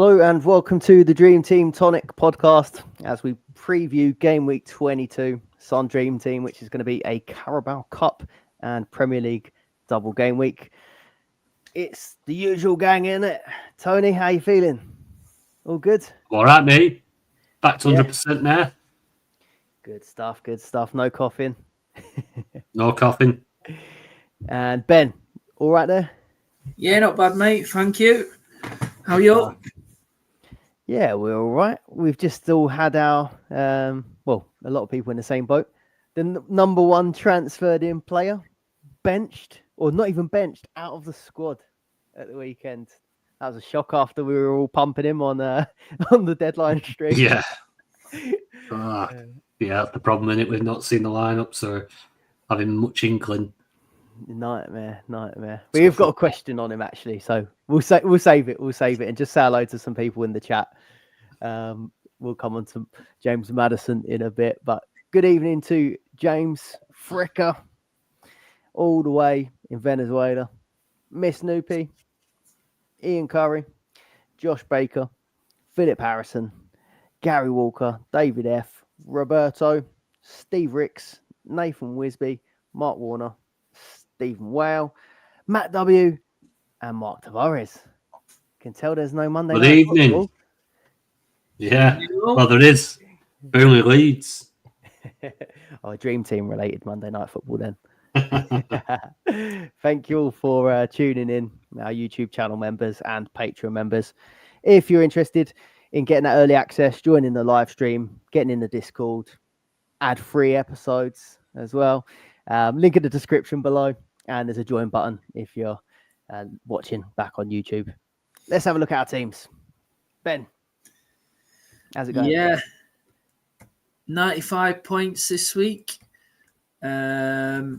Hello and welcome to the Dream Team Tonic podcast as we preview game week 22, Sun Dream Team, which is going to be a Carabao Cup and Premier League double game week. It's the usual gang, isn't it? Tony, how you feeling? All good? All right, mate. Back to 100% now. Good stuff, good stuff. No coughing. No coughing. And Ben, all right there? Yeah, not bad, mate. Thank you. How are you? Yeah, we're all right. We've just all had our, a lot of people in the same boat. The number one transferred in player benched, or not even benched, out of the squad at the weekend. That was a shock after we were all pumping him on the deadline stream. Yeah. That's the problem in it. We've not seen the lineups or having much inkling. Nightmare. We've got a question on him actually, so we'll save it. We'll save it and just say hello to some people in the chat. We'll come on to James Madison in a bit, but good evening to James Fricker, all the way in Venezuela, Miss Noopy, Ian Curry, Josh Baker, Philip Harrison, Gary Walker, David F, Roberto, Steve Ricks, Nathan Wisby, Mark Warner, Stephen Whale, Matt W, and Mark Tavares. Can tell there's no Monday Good night evening. football. Yeah, well, there is. Burnley Leeds. Dream Team related Monday night football then. Thank you all for tuning in, our YouTube channel members and Patreon members. If you're interested in getting that early access, joining the live stream, getting in the Discord, ad-free episodes as well. Link in the description below, and there's a join button if you're watching back on YouTube. Let's have a look at our teams. Ben, how's it going? Yeah, 95 points this week. I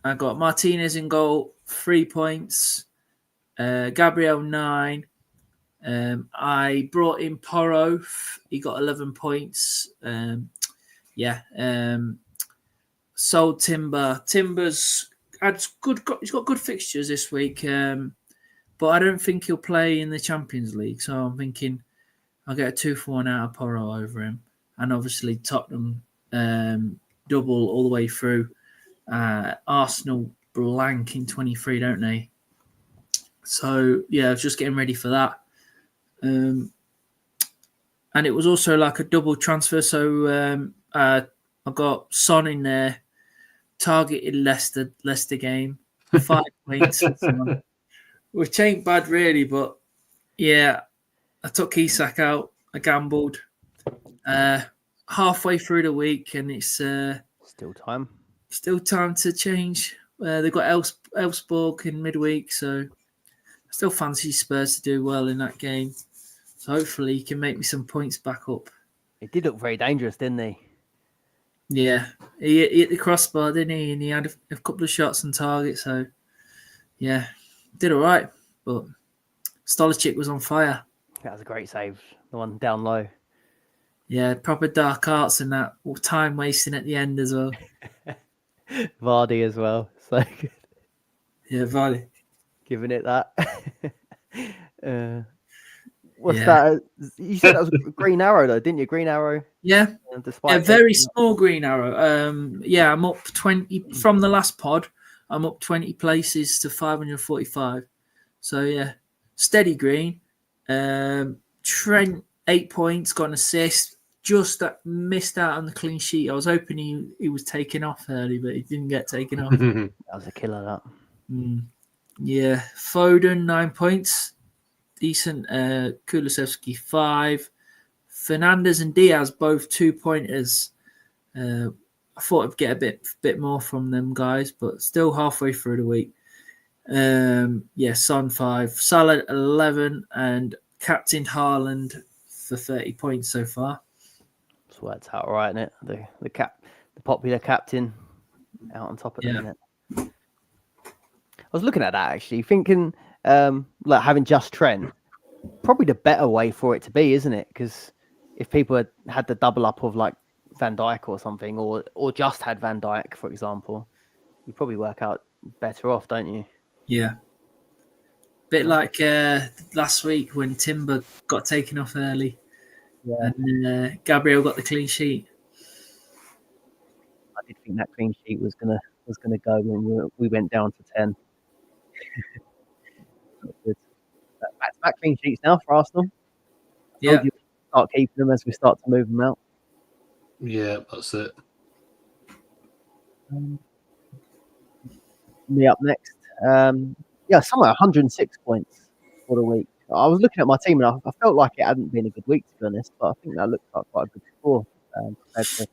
got Martinez in goal, 3 points. Gabriel, 9. I brought in Porro. He got 11 points. Sold Timber. Timber's he's got good fixtures this week, but I don't think he'll play in the Champions League. So I'm thinking I'll get a 2-for-1 out of Porro over him, and obviously Tottenham double all the way through. Arsenal blank in 23, don't they? So yeah, I was just getting ready for that. And it was also like a double transfer. So I got Son in there, targeted Leicester game, 5 points, which ain't bad really. But yeah, I took Isak out. I gambled halfway through the week, and it's Still time to change. They've got Elfsborg in midweek, so I still fancy Spurs to do well in that game. So hopefully he can make me some points back up. It did look very dangerous, didn't he? Yeah, he hit the crossbar, didn't he? And he had a couple of shots on target. So yeah, did all right. But Stolicic was on fire. That was a great save. The one down low. Yeah, proper dark arts and that time wasting at the end as well. Vardy as well. So good. Yeah, Vardy. Giving it that. What's that? You said that was a green arrow though, didn't you? Green arrow. Yeah. Despite a very small green arrow. I'm up 20 from the last pod. I'm up 20 places to 545. So yeah, steady green. Trent 8 points, got an assist. Just missed out on the clean sheet. I was hoping he was taken off early, but he didn't get taken off. That was a killer, that. Yeah. Foden, 9 points. Decent. Kulusevski, 5. Fernandes and Diaz, both 2-pointers. I thought I'd get a bit more from them guys, but still halfway through the week. Son 5. Salah, 11. And Captain Haaland for 30 points so far. It's worked out all right, isn't it? The popular captain out on top of the minute. I was looking at that actually, thinking like having just Trent, probably the better way for it to be, isn't it? Because if people had the double up of like Van Dijk or something, or just had Van Dijk, for example, you probably work out better off, don't you? Yeah. Bit like last week when Timber got taken off early, and Gabriel got the clean sheet. I did think that clean sheet was gonna go when we went down to 10. Good. Back clean sheets now for Arsenal. Yeah, Told you start keeping them as we start to move them out. Yeah, that's it. Me up next. Somewhere 106 points for the week. I was looking at my team and I felt like it hadn't been a good week, to be honest, but I think that looked like quite a good score compared to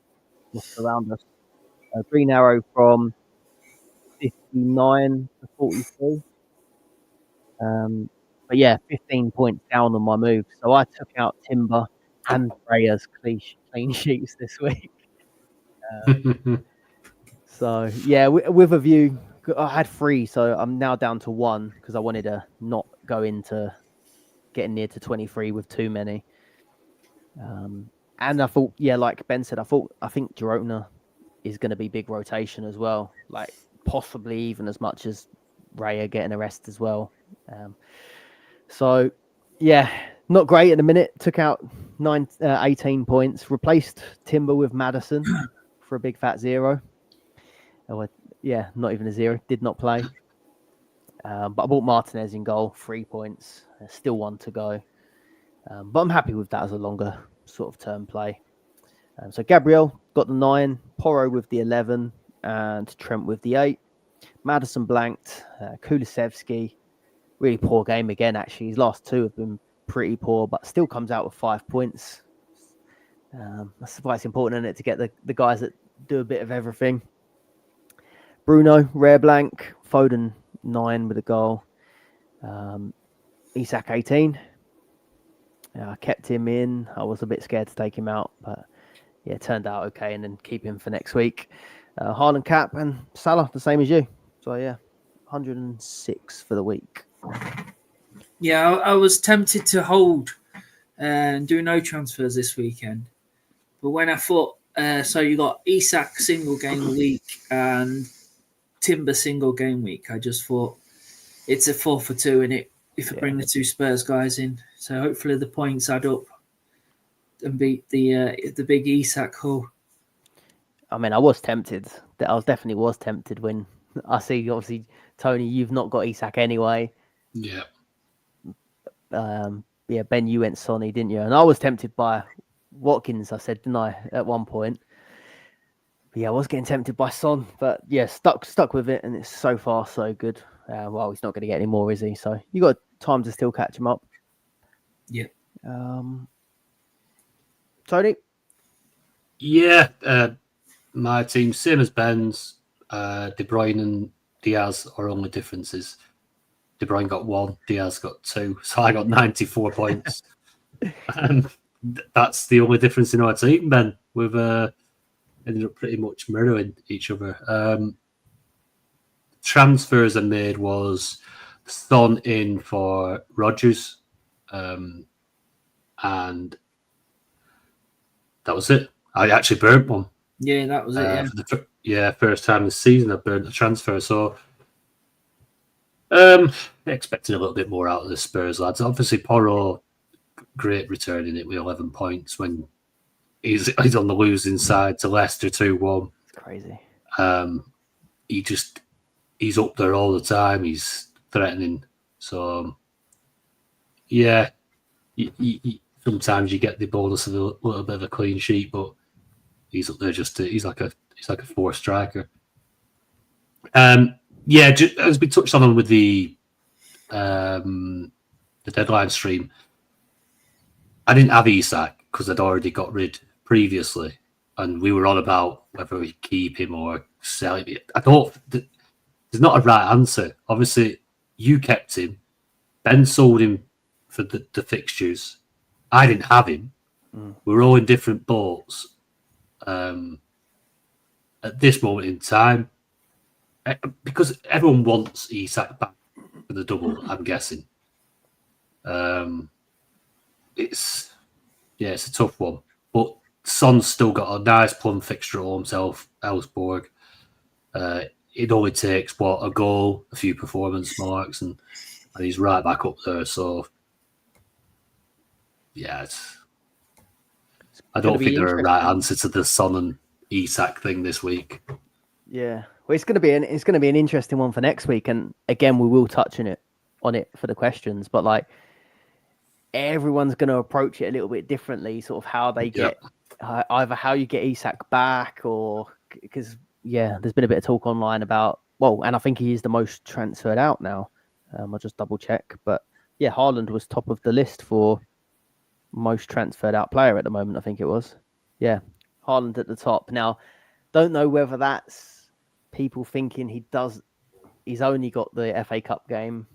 what's around us. Green Arrow from 59 to 43. But yeah, 15 points down on my move. So I took out Timber and Freya's clean sheets this week. So yeah, with a view, I had 3, so I'm now down to 1 because I wanted to not go into getting near to 23 with too many. And I thought, like Ben said, I think Girona is going to be big rotation as well, like possibly even as much as Raya getting a rest as well. So yeah, not great at the minute. Took out 18 points, replaced Timber with Madison for a big fat 0. Not even a 0. Did not play. But I bought Martinez in goal, 3 points. Still 1 to go. But I'm happy with that as a longer sort of term play. So Gabriel got the 9, Porro with the 11, and Trent with the 8. Madison blanked. Kulusevski, really poor game again, actually. His last 2 have been pretty poor, but still comes out with 5 points. That's why it's important, isn't it, to get the guys that do a bit of everything. Bruno, rare blank. Foden, 9 with a goal. Isak, 18. I kept him in. I was a bit scared to take him out, but yeah, it turned out okay, and then keep him for next week. Haaland cap and Salah, the same as you. So yeah, 106 for the week. Yeah, I was tempted to hold and do no transfers this weekend. But when I thought, so you got Isak single game week and Timber single game week, I just thought it's a 4 for 2 in it if I bring the 2 Spurs guys in. So hopefully the points add up and beat the big Isak haul. I mean, I was tempted. I definitely was tempted when I see, obviously, Tony, you've not got Isak anyway. Yeah. Ben, you went Sonny, didn't you? And I was tempted by Watkins, I said, didn't I, at one point? But yeah, I was getting tempted by Son, but yeah, stuck with it, and it's so far so good. Well, he's not going to get any more, is he? So you got time to still catch him up. Yeah. Tony? Yeah, my team, same as Ben's. De Bruyne and Diaz are only differences. De Bruyne got 1, Diaz got 2, so I got 94 points. That's the only difference in our team, Ben. We've ended up pretty much mirroring each other. Transfers I made was Son in for Rodgers, and that was it. I actually burnt one. Yeah, that was it. First time this season I burnt a transfer. So expecting a little bit more out of the Spurs lads. Obviously, Porro, great return in it with 11 points when he's on the losing side to Leicester 2-1. Crazy. He's up there all the time. He's threatening. So yeah, sometimes you get the bonus of a little bit of a clean sheet, but he's up there he's like a 4 striker. As we touched on with the deadline stream, I didn't have Isak because I'd already got rid previously, and we were on about whether we keep him or sell him. There's not a right answer. Obviously, you kept him. Ben sold him for the fixtures. I didn't have him. We're all in different boats. At this moment in time, because everyone wants Isak back for the double, I'm guessing. It's a tough one. But Son's still got a nice plum fixture at home himself, Elfsborg. It only takes a goal, a few performance marks, and and he's right back up there. So, yeah, I don't think they're a right answer to the Son and Isak thing this week. Yeah, well, it's going to be an interesting one for next week, and again, we will touch on it for the questions, but like everyone's going to approach it a little bit differently, sort of how they get either how you get Isak back, or because there's been a bit of talk online about and I think he is the most transferred out now. I'll just double check, but yeah, Haaland was top of the list for most transferred out player at the moment. I think it was, Haaland at the top. Now, don't know whether that's people thinking he's only got the FA Cup game.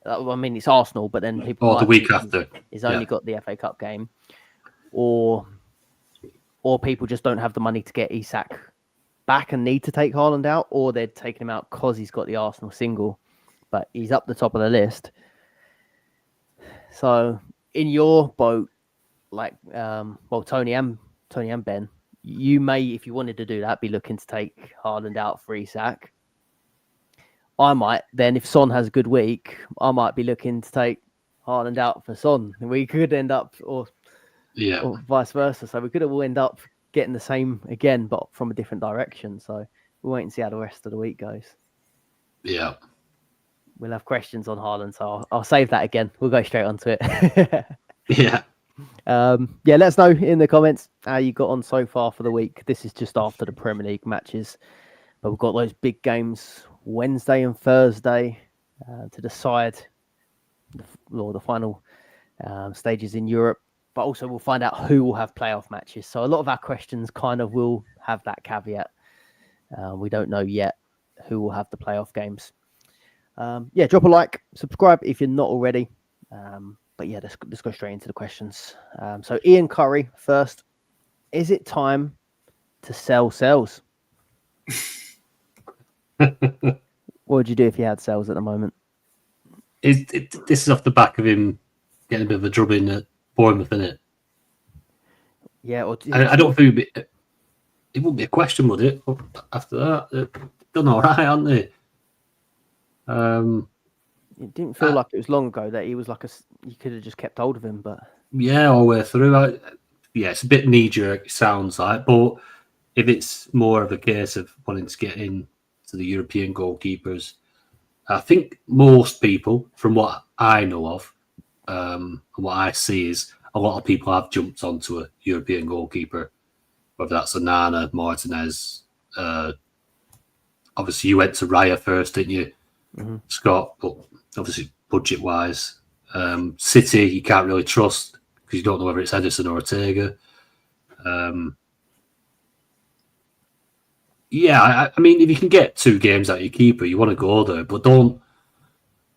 I mean, it's Arsenal, but then people the week after he's only got the FA Cup game, or people just don't have the money to get Isak back and need to take Haaland out, or they're taking him out because he's got the Arsenal single, but he's up the top of the list. So in your boat, like Tony and Ben, you may, if you wanted to do that, be looking to take Haaland out for Isak. I might then, if Son has a good week, I might be looking to take Haaland out for Son. We could end up, or vice versa. So we could all end up getting the same again, but from a different direction. So we'll wait and see how the rest of the week goes. Yeah. We'll have questions on Haaland, so I'll save that again. We'll go straight onto it. Yeah. Let us know in the comments how you got on so far for the week. This is just after the Premier League matches, but we've got those big games Wednesday and Thursday to decide the final stages in Europe. But also we'll find out who will have playoff matches. So a lot of our questions kind of will have that caveat. We don't know yet who will have the playoff games. Drop a like, subscribe if you're not already. Let's go straight into the questions. So Ian Curry first. Is it time to sell Sells? What would you do if you had Sells at the moment? This is off the back of him getting a bit of a drubbing at Bournemouth, isn't it? Yeah. I don't think it wouldn't be a question, would it? After that, they've done all right, aren't they? It didn't feel like it was long ago that he was you could have just kept hold of him, but all the way through. It's a bit knee-jerk, it sounds like, but if it's more of a case of wanting to get in to the European goalkeepers, I think most people, from what I know of, and what I see, is a lot of people have jumped onto a European goalkeeper, whether that's Onana, Martinez. Obviously, you went to Raya first, didn't you, Scott? But obviously, budget-wise, City you can't really trust because you don't know whether it's Edison or Ortega. I mean, if you can get 2 games out of your keeper, you want to go there, but don't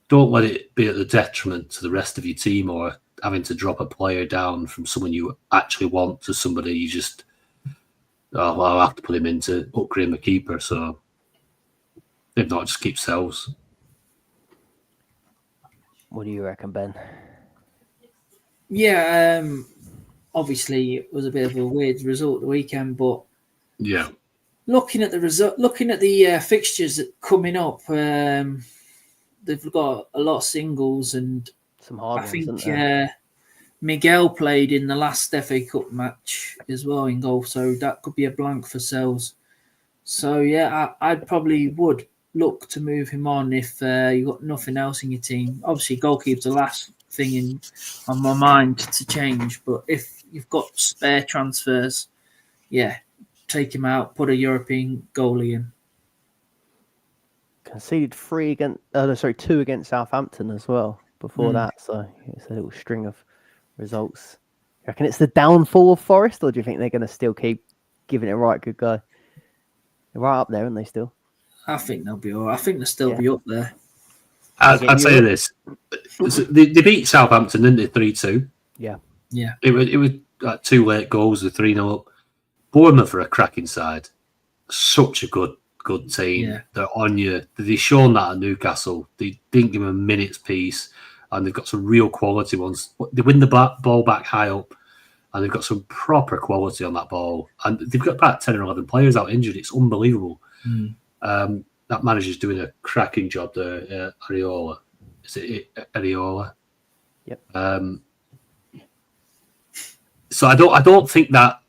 let it be at the detriment to the rest of your team, or having to drop a player down from someone you actually want to somebody you just, I'll have to put him in to upgrade my keeper. So if not, just keep Sells. What do you reckon, Ben? Yeah, obviously it was a bit of a weird result the weekend, but yeah, looking at the fixtures coming up, they've got a lot of singles, and some hard I ones, think Miguel played in the last FA Cup match as well in goal, so that could be a blank for Sells. So I probably would look to move him on if you got nothing else in your team. Obviously, goalkeeper's the last thing on my mind to change, but if you've got spare transfers, take him out, put a European goalie in. Conceded 2 against Southampton as well before that, so it's a little string of results. You reckon it's the downfall of Forest, or do you think they're going to still keep giving it a right good go? They're right up there, aren't they, still? I think they'll be all right. I think they'll still be up there. I'd say this. They beat Southampton, didn't they, 3-2? Yeah. It was like 2 late goals with 3-0 up. Bournemouth are a cracking side. Such a good team. Yeah. They're on you. They've shown that at Newcastle. They didn't give them a minute's peace, and they've got some real quality ones. They win the ball back high up, and they've got some proper quality on that ball. And they've got about 10 or 11 players out injured. It's unbelievable. That manager's doing a cracking job there, Areola. Is it Ariola? Yep. So I don't think that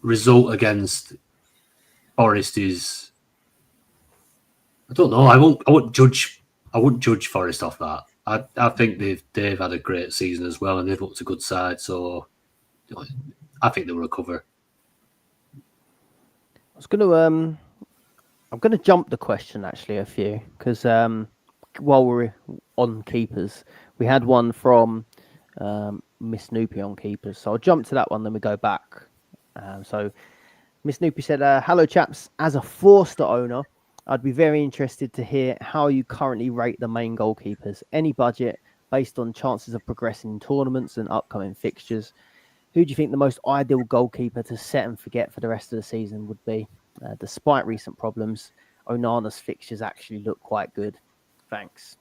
result against Forest is. I don't know. I won't judge Forest off that. I think they've had a great season as well, and they've looked a good side. So I think they'll recover. I'm gonna jump the question actually a few because while we're on keepers, we had one from Miss Snoopy on keepers. So I'll jump to that one, then we go back. So Miss Snoopy said, "Hello chaps. As a Forster owner, I'd be very interested to hear how you currently rate the main goalkeepers. Any budget based on chances of progressing in tournaments and upcoming fixtures. Who do you think the most ideal goalkeeper to set and forget for the rest of the season would be? Despite recent problems, Onana's fixtures actually look quite good. Thanks."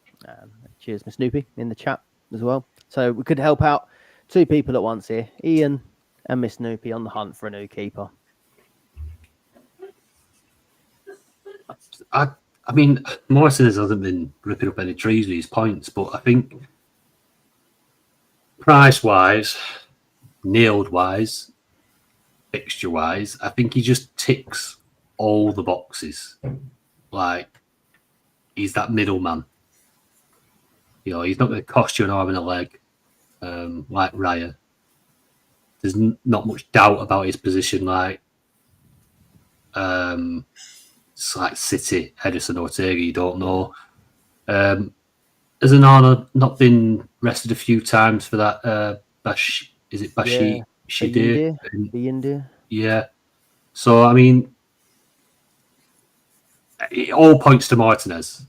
Cheers, Miss Snoopy, in the chat as well. So we could help out two people at once here, Ian and Miss Snoopy, on the hunt for a new keeper. I mean, Morrison hasn't been ripping up any trees with his points, but I think price-wise, nailed-wise, fixture-wise, I think he just ticks all the boxes. Like, he's that middleman. He's not going to cost you an arm and a leg like Raya. There's not much doubt about his position like it's like City, Edison, Ortega, you don't know. Has Onana not been rested a few times for that is it Bashi Shidir? The India. Yeah. So I mean it all points to Martinez,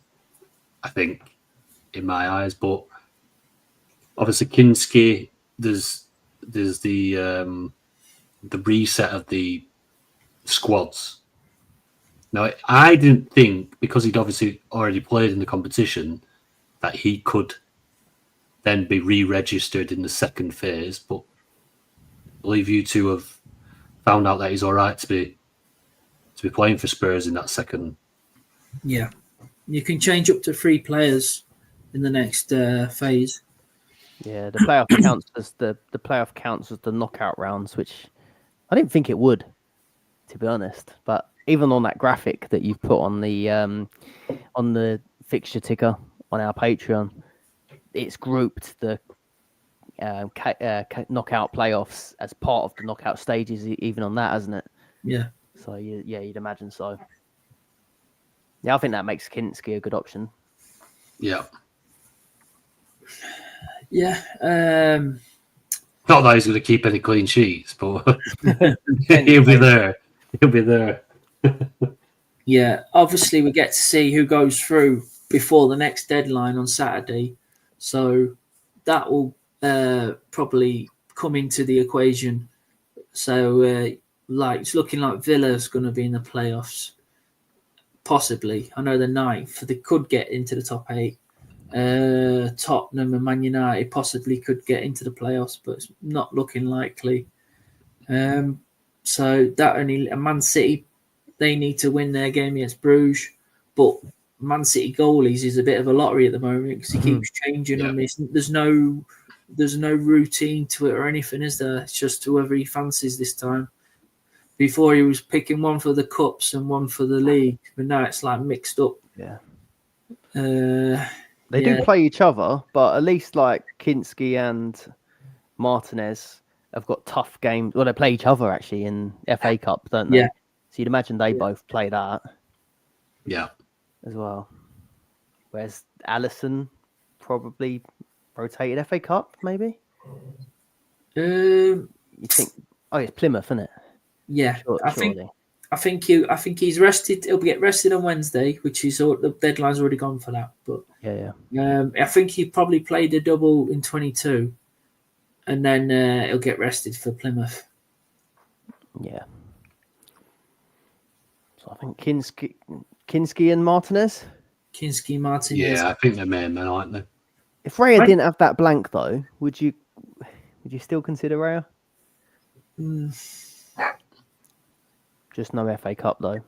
I think, in my eyes. But obviously Kinski, there's the reset of the squads. Now, I didn't think, because he'd obviously already played in the competition, that he could then be re-registered in the second phase. But I believe you two have found out that he's all right to be playing for Spurs in that second. Yeah, you can change up to 3 players in the next phase. Yeah, the playoff counts as the playoff counts as the knockout rounds, which I didn't think it would, to be honest. But even on that graphic that you've put on the fixture ticker on our Patreon, it's grouped the knockout playoffs as part of the knockout stages, even on that, hasn't it? Yeah. So you'd imagine so. Yeah, I think that makes Kinski a good option. Yeah. Yeah. Not that he's going to keep any clean sheets, but he'll be there. He'll be there. Yeah, obviously we get to see who goes through before the next deadline on Saturday, so that will probably come into the equation. So, it's looking like Villa's going to be in the playoffs, possibly. I know they're 9th, they could get into the top 8. Tottenham and Man United possibly could get into the playoffs, but it's not looking likely. So that only Man City, they need to win their game against Bruges, but Man City goalies is a bit of a lottery at the moment because he keeps changing them. There's no routine to it or anything, is there? It's just whoever he fancies this time. Before he was picking one for the cups and one for the league, but now it's like mixed up. Yeah. They do play each other, but at least like Kinski and Martinez have got tough games. Well, they play each other actually in FA Cup, don't they? Yeah. So you'd imagine they both play that. Yeah. As well. Whereas Allison probably rotated FA Cup, maybe? You think? Oh, it's Plymouth, isn't it? Yeah, surely. I think he's rested. He'll get rested on Wednesday, which is the deadline's already gone for that. But I think he probably played a double in 22, and then he'll get rested for Plymouth. Yeah. So I think Kinski and Martinez. Kinski, Martinez. Yeah, I think they're main men, aren't they? If Raya didn't have that blank though, would you still consider Raya? Just no FA Cup though.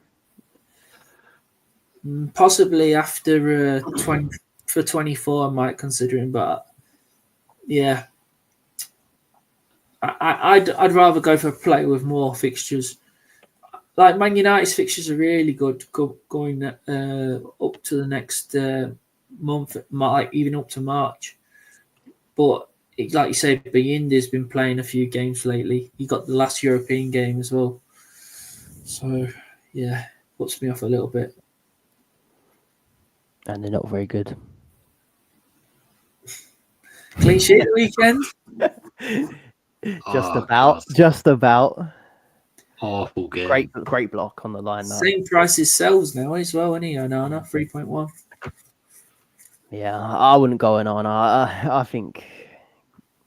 Possibly after for 24, I might consider him, but yeah, I'd rather go for a player with more fixtures. Like Man United's fixtures are really good going up to the next month, like even up to March. But like you say, Bayindi's been playing a few games lately. He got the last European game as well. So yeah, puts me off a little bit. And they're not very good. Clean sheet the weekend. Just about. Awful game. Great block on the line. Same price as Sells now as well, isn't he? Onana, 3.1. Yeah, I wouldn't go Onana. I think,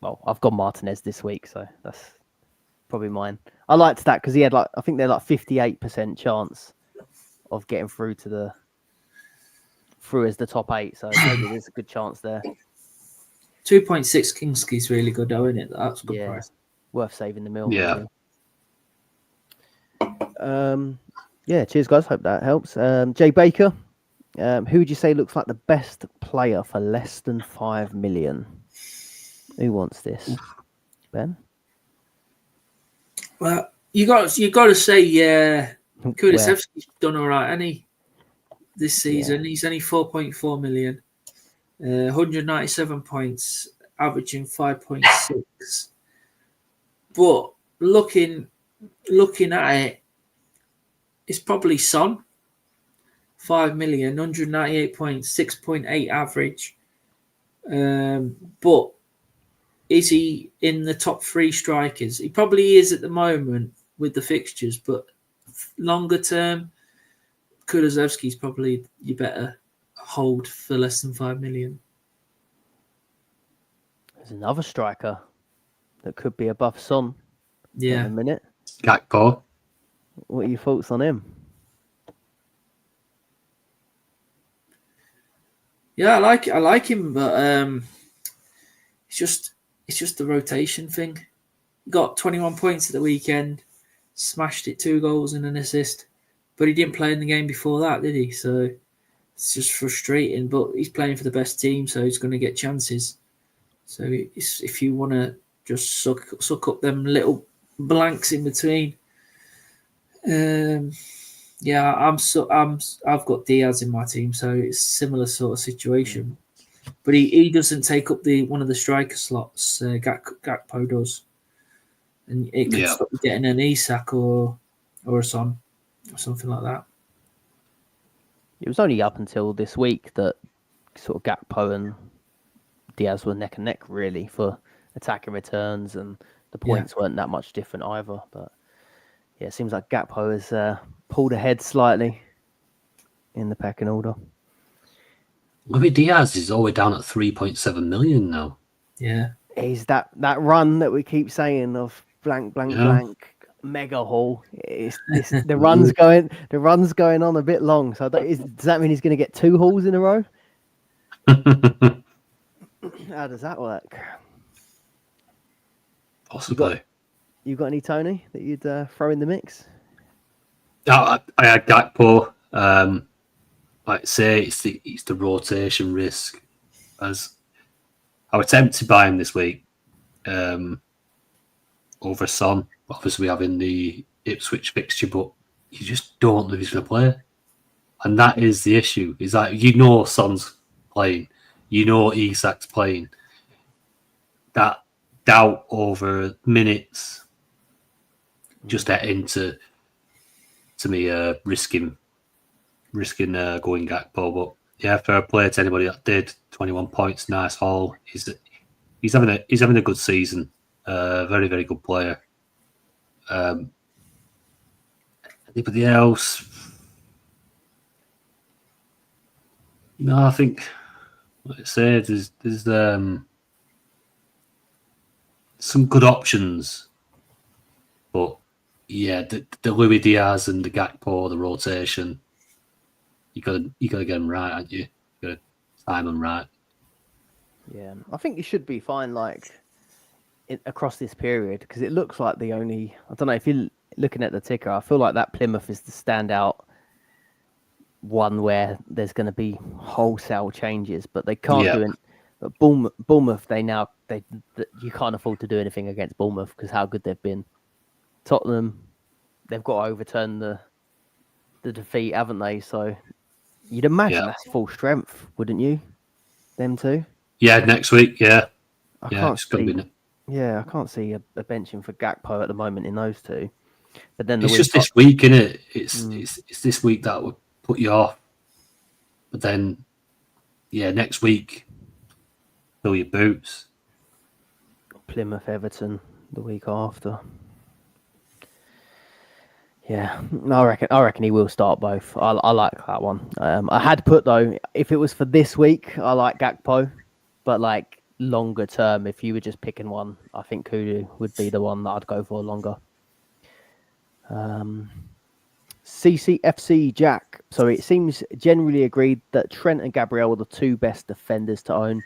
well, I've got Martinez this week, so that's probably mine. I liked that because he had I think they're 58% chance of getting through as the top 8. So maybe there's a good chance there. 2.6 Kingsley's really good, though, isn't it? That's a good price. Worth saving the mill. Yeah. Maybe. Cheers guys, hope that helps. Jay Baker, who would you say looks like the best player for less than 5 million? Who wants this? Ben? Well, you got to say Kulusevski's done all right, hasn't he, this season? He's only 4.4 million, 197 points, averaging 5.6. But looking at it, it's probably Son. 5 million, 198 points, 6.8 average. But is he in the top 3 strikers? He probably is at the moment with the fixtures, but longer term, Kulusevski's probably you better hold for less than 5 million. There's another striker that could be above Son. Yeah. In a minute. Gakpo. What are your thoughts on him? Yeah, I like him, but it's just the rotation thing. He got 21 points at the weekend, smashed it, 2 goals and an assist, but he didn't play in the game before that, did he? So it's just frustrating. But he's playing for the best team, so he's going to get chances. So if you want to just suck up them little blanks in between. I've got Diaz in my team, so it's a similar sort of situation. But he doesn't take up one of the striker slots. Gakpo does, and it could stop you getting an Isak or a Son or something like that. It was only up until this week that sort of Gakpo and Diaz were neck and neck really for attacking returns, and the points weren't that much different either. But yeah, it seems like Gakpo has pulled ahead slightly in the pecking order. Luis Diaz is all the way down at 3.7 million now. Yeah. He's that run that we keep saying of blank, mega haul. The run's going on a bit long. So does that mean he's going to get 2 hauls in a row? How does that work? Possibly. You got any, Tony, that you'd throw in the mix? I had Gakpo. Like I say, it's the rotation risk. As I was tempted to buy him this week over Son. Obviously, having the Ipswich fixture, but you just don't know who's going to play, and that is the issue. Is that Son's playing, Isak's playing. That doubt over minutes just into me risking going Gakpo. But yeah, fair play to anybody that did. 21 points, nice haul. He's having a good season. Very, very good player. Anybody else? No, I think, like I said, there's some good options, but yeah, the Luis Diaz and the Gakpo, the rotation, you gotta get them right, aren't you? You gotta time them right. Yeah, I think you should be fine, across this period, because it looks like I don't know if you're looking at the ticker, I feel like that Plymouth is the standout one where there's going to be wholesale changes, but they can't do it. But Bournemouth, you can't afford to do anything against Bournemouth because how good they've been. Tottenham, they've got to overturn the defeat, haven't they? So you'd imagine that's full strength, wouldn't you? Them two. Yeah, next week. Yeah, I can't see. I can't see a benching for Gakpo at the moment in those two. But then it's just this week, isn't it? It's this week that would put you off. But then, next week, fill your boots. Plymouth, Everton, the week after. Yeah, I reckon he will start both. I like that one. I had put though, if it was for this week, I like Gakpo, but like longer term, if you were just picking one, I think Kudu would be the one that I'd go for longer. CCFC Jack. So it seems generally agreed that Trent and Gabriel are the two best defenders to own.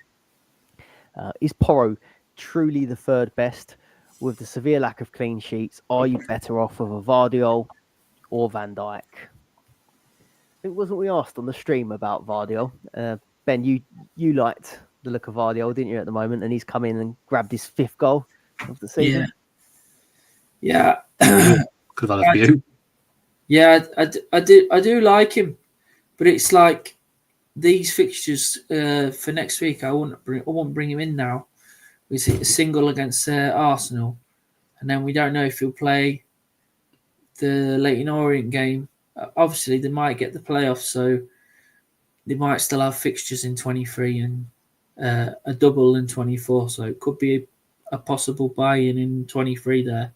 Is Porro truly the third best? With the severe lack of clean sheets, are you better off with a Vardiol or Van Dijk? I think wasn't we asked on the stream about Vardiol? Ben, you liked the look of Vardiol, didn't you, at the moment? And he's come in and grabbed his 5th goal of the season. Yeah. Could have had a few. Yeah, I do like him, but it's like these fixtures for next week. I won't bring him in now. We see a single against Arsenal, and then we don't know if he'll play the Leyton Orient game. Obviously, they might get the playoffs, so they might still have fixtures in 23 and a double in 24. So it could be a possible buy-in in 23 there.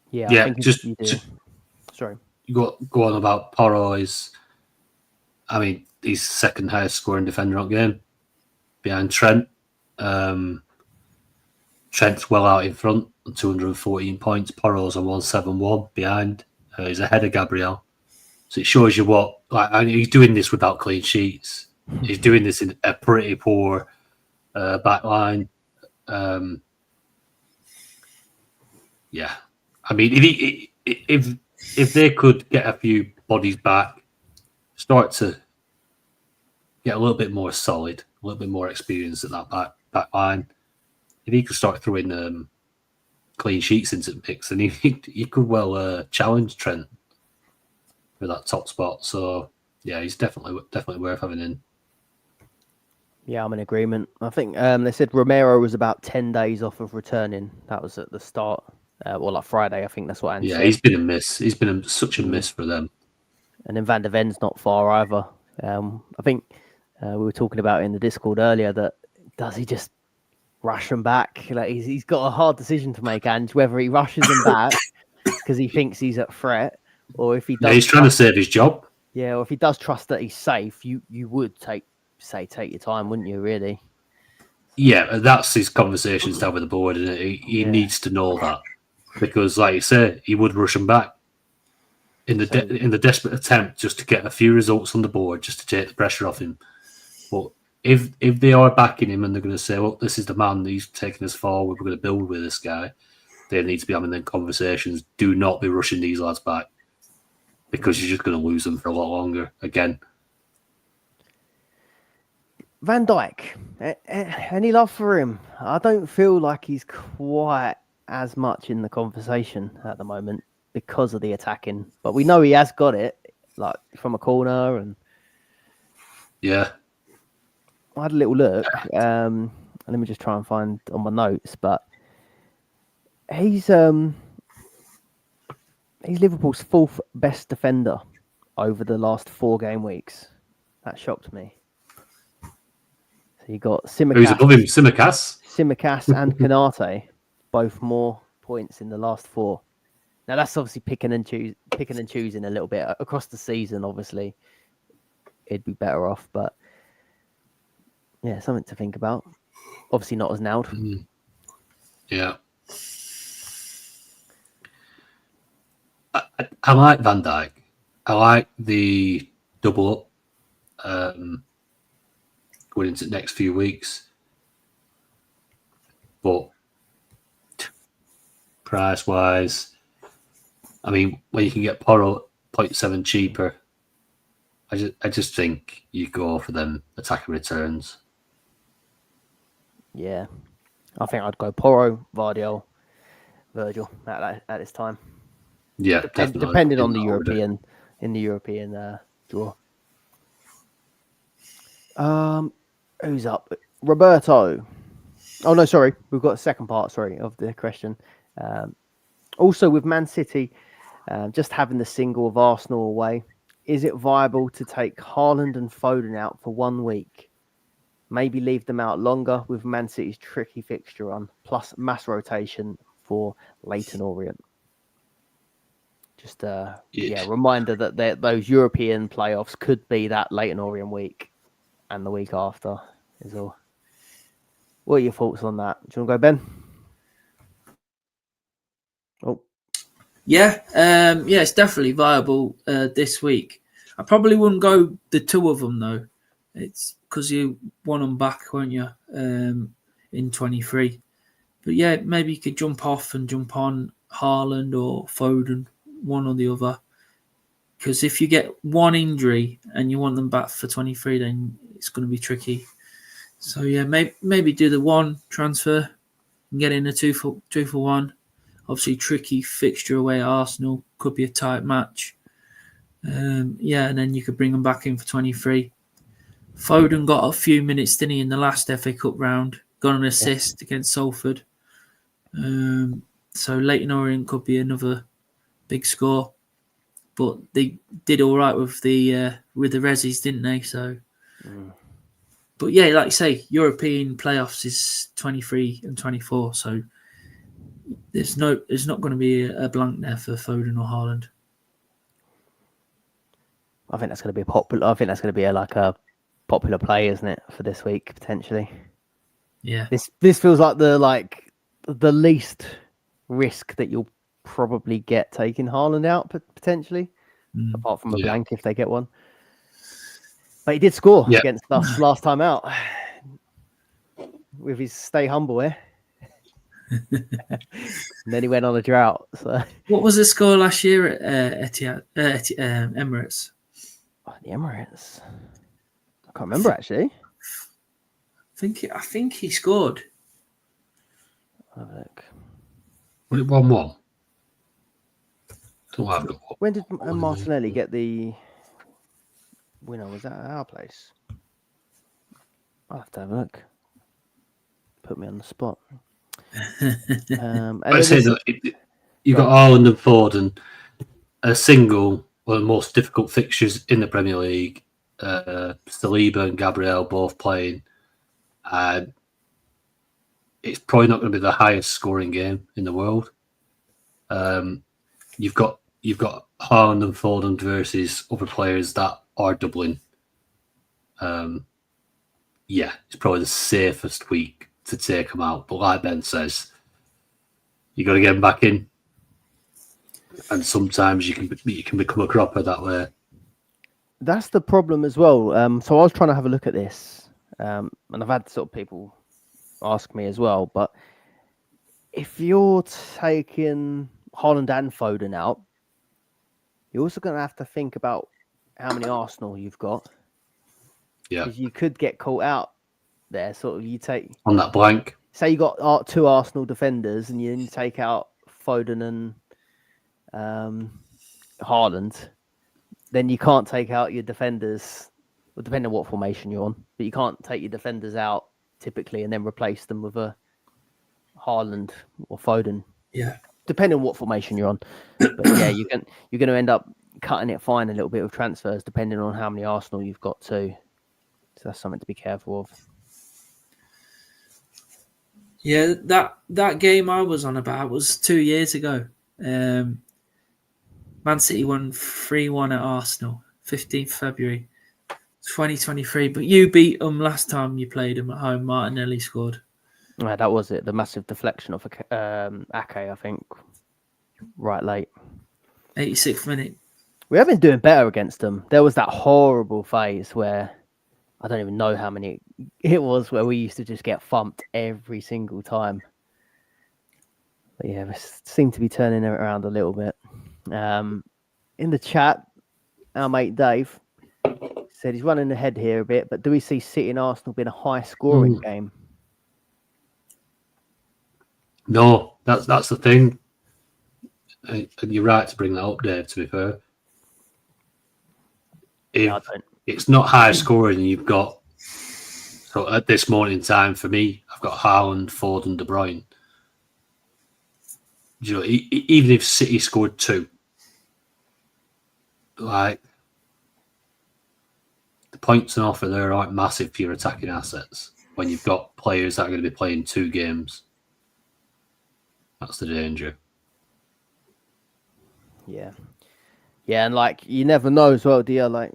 Yeah, I think you do. Sorry. You go on about Porro he's second highest scoring defender on game behind Trent. Trent's well out in front on 214 points. Porro's on 171 behind. He's ahead of Gabriel. So it shows you he's doing this without clean sheets. He's doing this in a pretty poor back line. If they could get a few bodies back, start to get a little bit more solid, a little bit more experience at that back line. If he could start throwing clean sheets into the mix, then he could well challenge Trent for that top spot. So yeah, he's definitely worth having in. Yeah, I'm in agreement. I think they said Romero was about 10 days off of returning. That was at the start, Friday. I think that's what Ange said. He's been a miss. He's been such a miss for them. And then Van der Ven's not far either. I think we were talking about in the Discord earlier that does he just rush him back? Like he's got a hard decision to make, Ange, whether he rushes him back because he thinks he's at threat, or if he does. He's trying to save his job. Yeah, or if he does trust that he's safe, you would take your time, wouldn't you? Really? Yeah, that's his conversations to have with the board, and he needs to know that because, like you say, he would rush him back in the desperate attempt just to get a few results on the board, just to take the pressure off him. But if they are backing him and they're going to say, well, this is the man, he's taking us forward, we're going to build with this guy, they need to be having them conversations. Do not be rushing these lads back because you're just going to lose them for a lot longer again. Van Dijk, any love for him? I don't feel like he's quite as much in the conversation at the moment because of the attacking, but we know he has got it, like from a corner, and yeah. I had a little look. Let me just try and find on my notes, but he's Liverpool's 4th best defender over the last 4 game weeks. That shocked me. So you got Simicast. Who's above him? Simicast and Konate, both more points in the last 4. Now that's obviously picking and choosing a little bit across the season. Obviously, it'd be better off, but yeah, something to think about. Obviously, not as nailed. Yeah, I like Van Dijk. I like the double up going into the next few weeks, but price wise, I mean, when you can get Porro 0.7 cheaper, I just think you go for them attacking returns. Yeah, I think I'd go Porro, Vardiol, Virgil at this time. Yeah, definitely. Depending on the European draw. Who's up? Roberto. Oh no, sorry. We've got a second part. Sorry, of the question. Also, with Man City, just having the single of Arsenal away, is it viable to take Haaland and Foden out for 1 week? Maybe leave them out longer with Man City's tricky fixture on, plus mass rotation for Leyton Orient. Just reminder that those European playoffs could be that Leyton Orient week and the week after is all. What are your thoughts on that? Do you want to go, Ben? Oh, yeah, it's definitely viable this week. I probably wouldn't go the two of them though. It's because you want them back, won't you? In 23. But yeah, maybe you could jump off and jump on Haaland or Foden, one or the other. Because if you get one injury and you want them back for 23, then it's going to be tricky. So yeah, maybe do the one transfer and get in a two for one. Obviously, tricky fixture away at Arsenal, could be a tight match. And then you could bring them back in for 23. Foden got a few minutes, didn't he, in the last FA Cup round? Got an assist against Salford. So Leyton Orient could be another big score. But they did all right with the Rezzies, didn't they? So, But yeah, like you say, European playoffs is 23 and 24. So there's not going to be a blank there for Foden or Haaland. I think that's going to be popular. I think that's going to be a popular play, isn't it, for this week potentially? Yeah. This feels like the least risk that you'll probably get taking Haaland out potentially, apart from a blank if they get one. But he did score against us last time out with his stay humble, eh? And then he went on a drought. So what was the score last year at Emirates? Oh, the Emirates. I can't remember actually. I think he scored. Have a look. Was it 1-1? When did Martinelli get the winner? Was that at our place? I'll have to have a look. Put me on the spot. I say that you got Haaland and Foden, a single, one of the most difficult fixtures in the Premier League. Saliba and Gabriel both playing. It's probably not going to be the highest scoring game in the world. You've got Haaland and Foden versus other players that are doubling. It's probably the safest week to take them out. But like Ben says, you got to get them back in, and sometimes you can become a cropper that way. That's the problem as well. So I was trying to have a look at this, and I've had sort of people ask me as well. But if you're taking Haaland and Foden out, you're also going to have to think about how many Arsenal you've got. Yeah, because you could get caught out there. Sort of, you take on that blank. Say you got 2 Arsenal defenders, and you take out Foden and Haaland. Then you can't take out your defenders, well, depending on what formation you're on. But you can't take your defenders out typically and then replace them with a Haaland or Foden. Yeah, depending on what formation you're on. But yeah, you're going to end up cutting it fine a little bit with transfers, depending on how many Arsenal you've got too. So that's something to be careful of. Yeah, that game I was on about was 2 years ago. Man City won 3-1 at Arsenal, 15th February 2023. But you beat them last time you played them at home. Martinelli scored. Yeah, that was it. The massive deflection of Ake, I think, right late. 86th minute. We have been doing better against them. There was that horrible phase where I don't even know how many it was, where we used to just get thumped every single time. But yeah, we seem to be turning it around a little bit. In the chat, our mate Dave said he's running ahead here a bit, but do we see City and Arsenal being a high-scoring game? No, that's the thing. And you're right to bring that up, Dave, to be fair. If it's not high scoring and you've got... So at this moment in time, for me, I've got Haaland, Ford and De Bruyne. You know, even if City scored 2, like, the points and offer there aren't massive for your attacking assets when you've got players that are going to be playing 2 games. That's the danger. Yeah, and like you never know as well, do you? Like,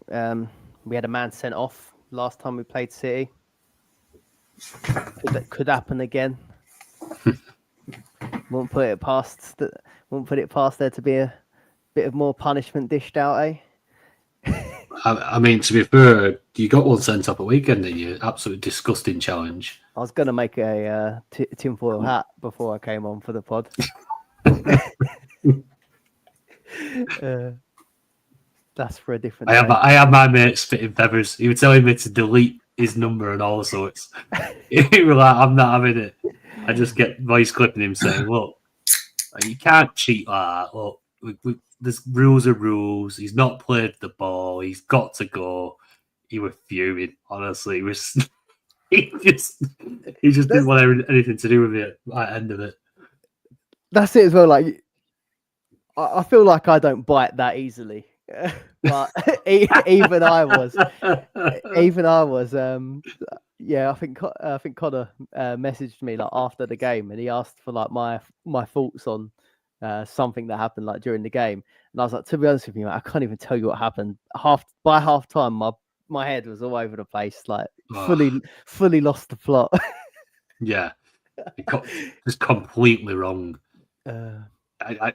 we had a man sent off last time we played City. Could happen again. Won't put it past there to be a bit of more punishment dished out, eh? I mean, to be fair, you got one sent up a weekend, didn't you? Absolutely disgusting challenge. I was going to make a tinfoil hat before I came on for the pod. That's for a different. I had my mate spitting feathers. He was telling me to delete his number and all sorts. He was like, "I'm not having it." I just get voice clipping him saying, "Look, you can't cheat like that. Look, there's rules are rules. He's not played the ball. He's got to go." He was fuming. Honestly, he just didn't want anything to do with it at the end of it. That's it as well. Like, I feel like I don't bite that easily, but even I was. Yeah, I think Connor messaged me like after the game, and he asked for like my thoughts on something that happened like during the game, and I was like, to be honest with you, I can't even tell you what happened. By half time, my head was all over the place, like fully lost the plot. Yeah, just completely wrong. I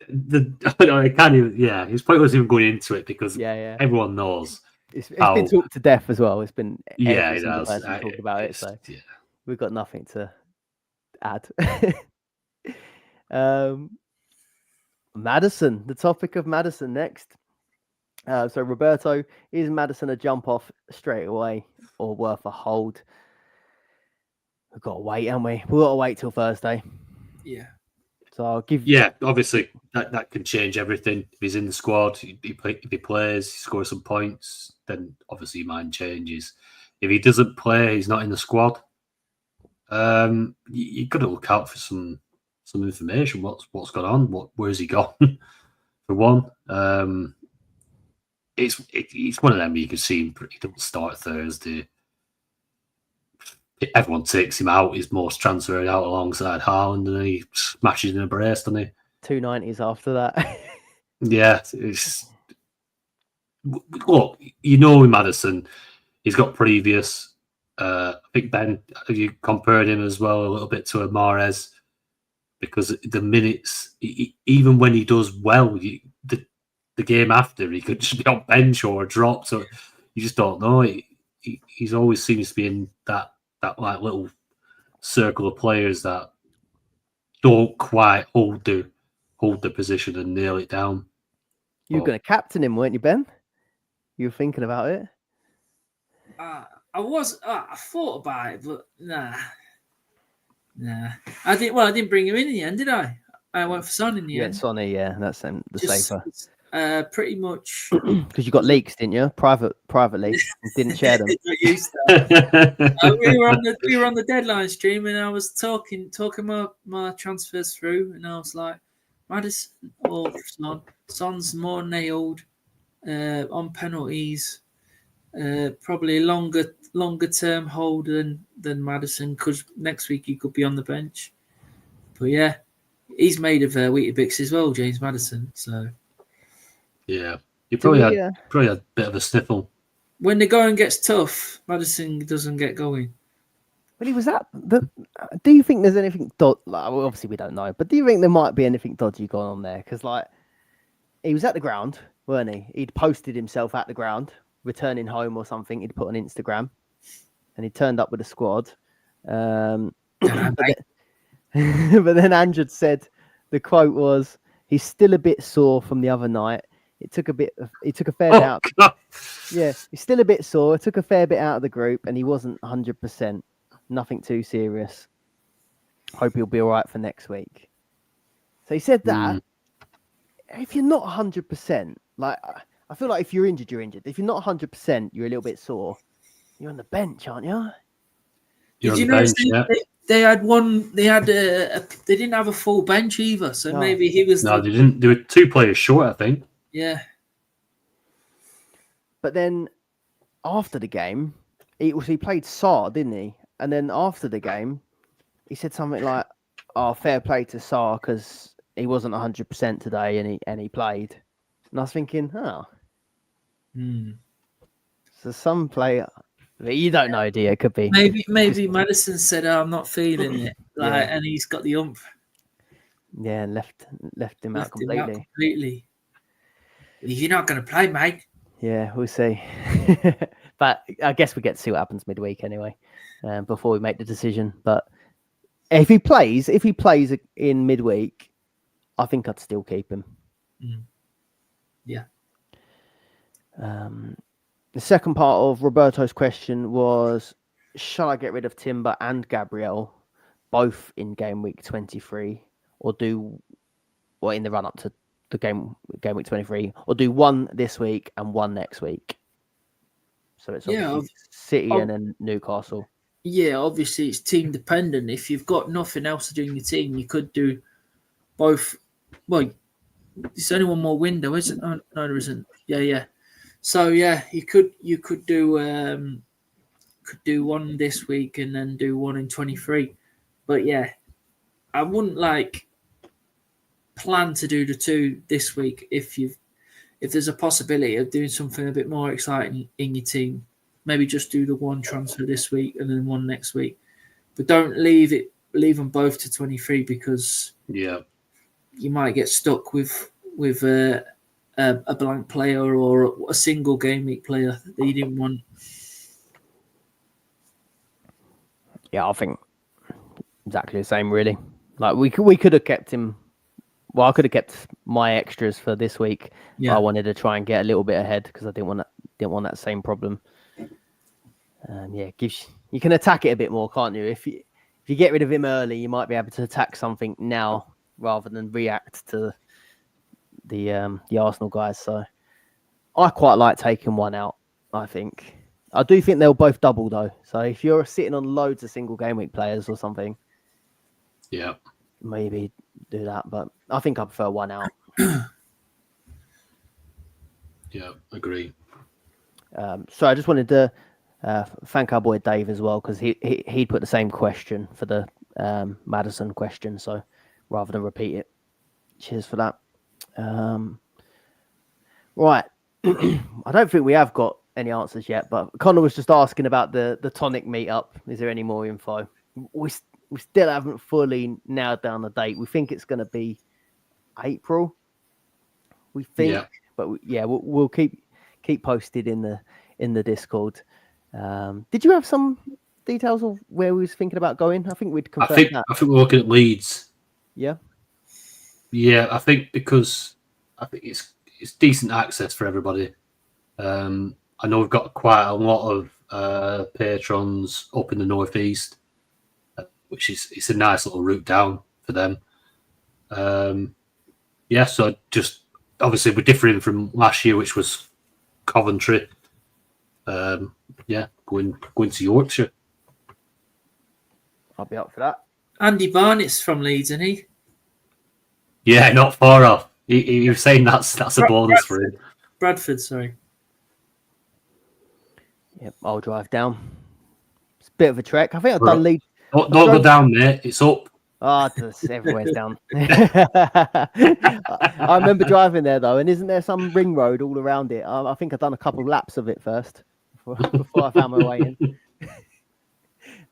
can't even. Yeah, his point wasn't even going into it because everyone knows. It's been talked to death as well. It's been every it single has. person talk about it. So we've got nothing to add. Maddison, the topic of Maddison next. So Roberto, is Maddison a jump off straight away or worth a hold? We've got to wait, haven't we? We've got to wait till Thursday. Yeah. So I'll give. Yeah, obviously that can change everything. If he's in the squad, if he plays, he scores some points, then obviously your mind changes. If he doesn't play, he's not in the squad. You've got to look out for some information. What's gone on? Where's he gone? For one, it's one of them you can see him. He doesn't start Thursday. Everyone takes him out. He's most transferred out alongside Haaland, and he smashes in a brace, doesn't he? 290s after that. Yeah, look, you know, with Maddison, he's got previous. I think Ben, you compared him as well a little bit to a Mahrez, because the minutes, even when he does well, the game after he could just be on bench or drop. So you just don't know. He's always seems to be in that like little circle of players that don't quite hold the position and nail it down. You were going to captain him, weren't you, Ben? You were thinking about it. I thought about it, but nah. I didn't bring him in the end, did I? I went for Son in the end. Yeah, Sonny. Yeah, that's the safer. Pretty much because you got leaks, didn't you? Private leaks. Didn't share them. we were on the deadline stream, and I was talking my transfers through, and I was like, Maddison or Son's more nailed on penalties, probably a longer term hold than Maddison, because next week he could be on the bench. But yeah, he's made of Weetabix as well, James Maddison. So. Yeah, you probably had a bit of a sniffle. When the going gets tough, Maddison doesn't get going. But he was at the. Do you think there's anything obviously we don't know, but do you think there might be anything dodgy going on there? Because like he was at the ground, weren't he? He'd posted himself at the ground, returning home or something. He'd put on Instagram, and he turned up with a squad. But then Andrew said the quote was, He's still a bit sore from the other night. It took a fair bit out. God. Yeah, he's still a bit sore. It took a fair bit out of the group, and he wasn't 100%. Nothing too serious. Hope he'll be all right for next week. So he said that if you're not 100%, like I feel like if you're injured, you're injured. If you're not 100%, you're a little bit sore. You're on the bench, aren't you? You're Did you on the notice bench, they had one? They had they didn't have a full bench either, so No. maybe he was. No, they didn't. They were 2 players short, I think. Yeah. But then after the game, he played Sarr, didn't he? And then after the game, he said something like, "Oh, fair play to Sarr because he wasn't 100% today, and he played." And I was thinking, oh, so some player, you don't know, do you? It could be Maybe Madison said, "Oh, I'm not feeling it," and he's got the ump. Yeah, and left him out completely. You're not going to play, mate. Yeah, we'll see. But I guess we get to see what happens midweek anyway, before we make the decision. But if he plays in midweek, I think I'd still keep him. Yeah. The second part of Roberto's question was, shall I get rid of Timber and Gabriel both in game week 23, or in the run up to the game week 23, or do one this week and one next week? So it's City and then Newcastle. Yeah, obviously it's team dependent. If you've got nothing else to do in your team, you could do both. Well, there's only one more window, isn't? Oh, no, there isn't. Yeah. So yeah, you could do one this week and then do one in 23. But yeah, I wouldn't plan to do the 2 this week if there's a possibility of doing something a bit more exciting in your team. Maybe just do the 1 transfer this week and then 1 next week. But don't leave them both to 23 because you might get stuck with a blank player or a single game week player that you didn't want. Yeah, I think exactly the same, really. Like we could have kept him. Well, I could have kept my extras for this week. Yeah. I wanted to try and get a little bit ahead because I didn't want that same problem. You can attack it a bit more, can't you? If you get rid of him early, you might be able to attack something now rather than react to the Arsenal guys. So I quite like taking one out. I do think they'll both double though. So if you're sitting on loads of single game week players or something, maybe do that. But I think I prefer one out. Yeah, agree. So I just wanted to thank our boy Dave as well because he put the same question for the Madison question. So rather than repeat it, cheers for that. Right. I don't think we have got any answers yet, but Connor was just asking about the Tonic meetup. Is there any more info? We still haven't fully nailed down the date. We think it's going to be April. We think, but we'll keep posted in the Discord. Did you have some details of where we was thinking about going? I think we'd confirm that. I think we're looking at Leeds. Yeah. Yeah, I think because I think it's decent access for everybody. I know we've got quite a lot of patrons up in the northeast, which it's a nice little route down for them. So just obviously we're differing from last year, which was Coventry. Going to Yorkshire. I'll be up for that. Andy Barnett's from Leeds, isn't he? Yeah, not far off. He was saying that's a bonus for him. Bradford, sorry. Yep, I'll drive down. It's a bit of a trek. I think I've done Leeds. Don't go down there. It's up. Everywhere's down. I remember driving there though, and isn't there some ring road all around it? I think I've done a couple laps of it first before I found my way in.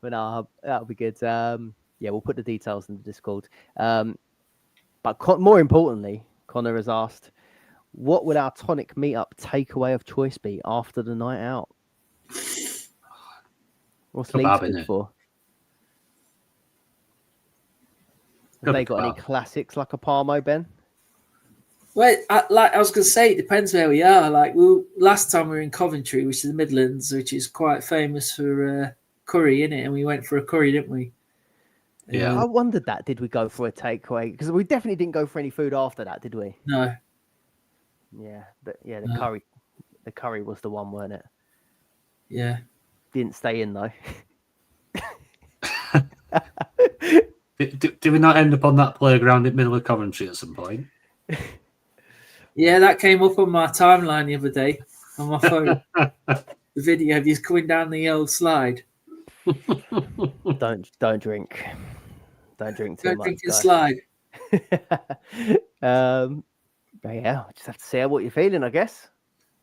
But no, that'll be good. We'll put the details in the Discord. But more importantly, Connor has asked, what would our Tonic meetup takeaway of choice be after the night out? What's Leeds good for? Have they got any classics like a Parmo, Ben? Well, like I was going to say, it depends where we are. Like last time we were in Coventry, which is the Midlands, which is quite famous for curry, innit? And we went for a curry, didn't we? Yeah. I wondered that. Did we go for a takeaway? Because we definitely didn't go for any food after that, did we? No. Yeah, the No. curry. The curry was the one, weren't it? Yeah. Didn't stay in though. Did we not end up on that playground in middle of Coventry at some point? Yeah, that came up on my timeline the other day on my phone. The video of you coming down the old slide. Don't drink. Don't drink too Don't much. drink and guys. slide. But yeah, just have to see how what you're feeling, I guess.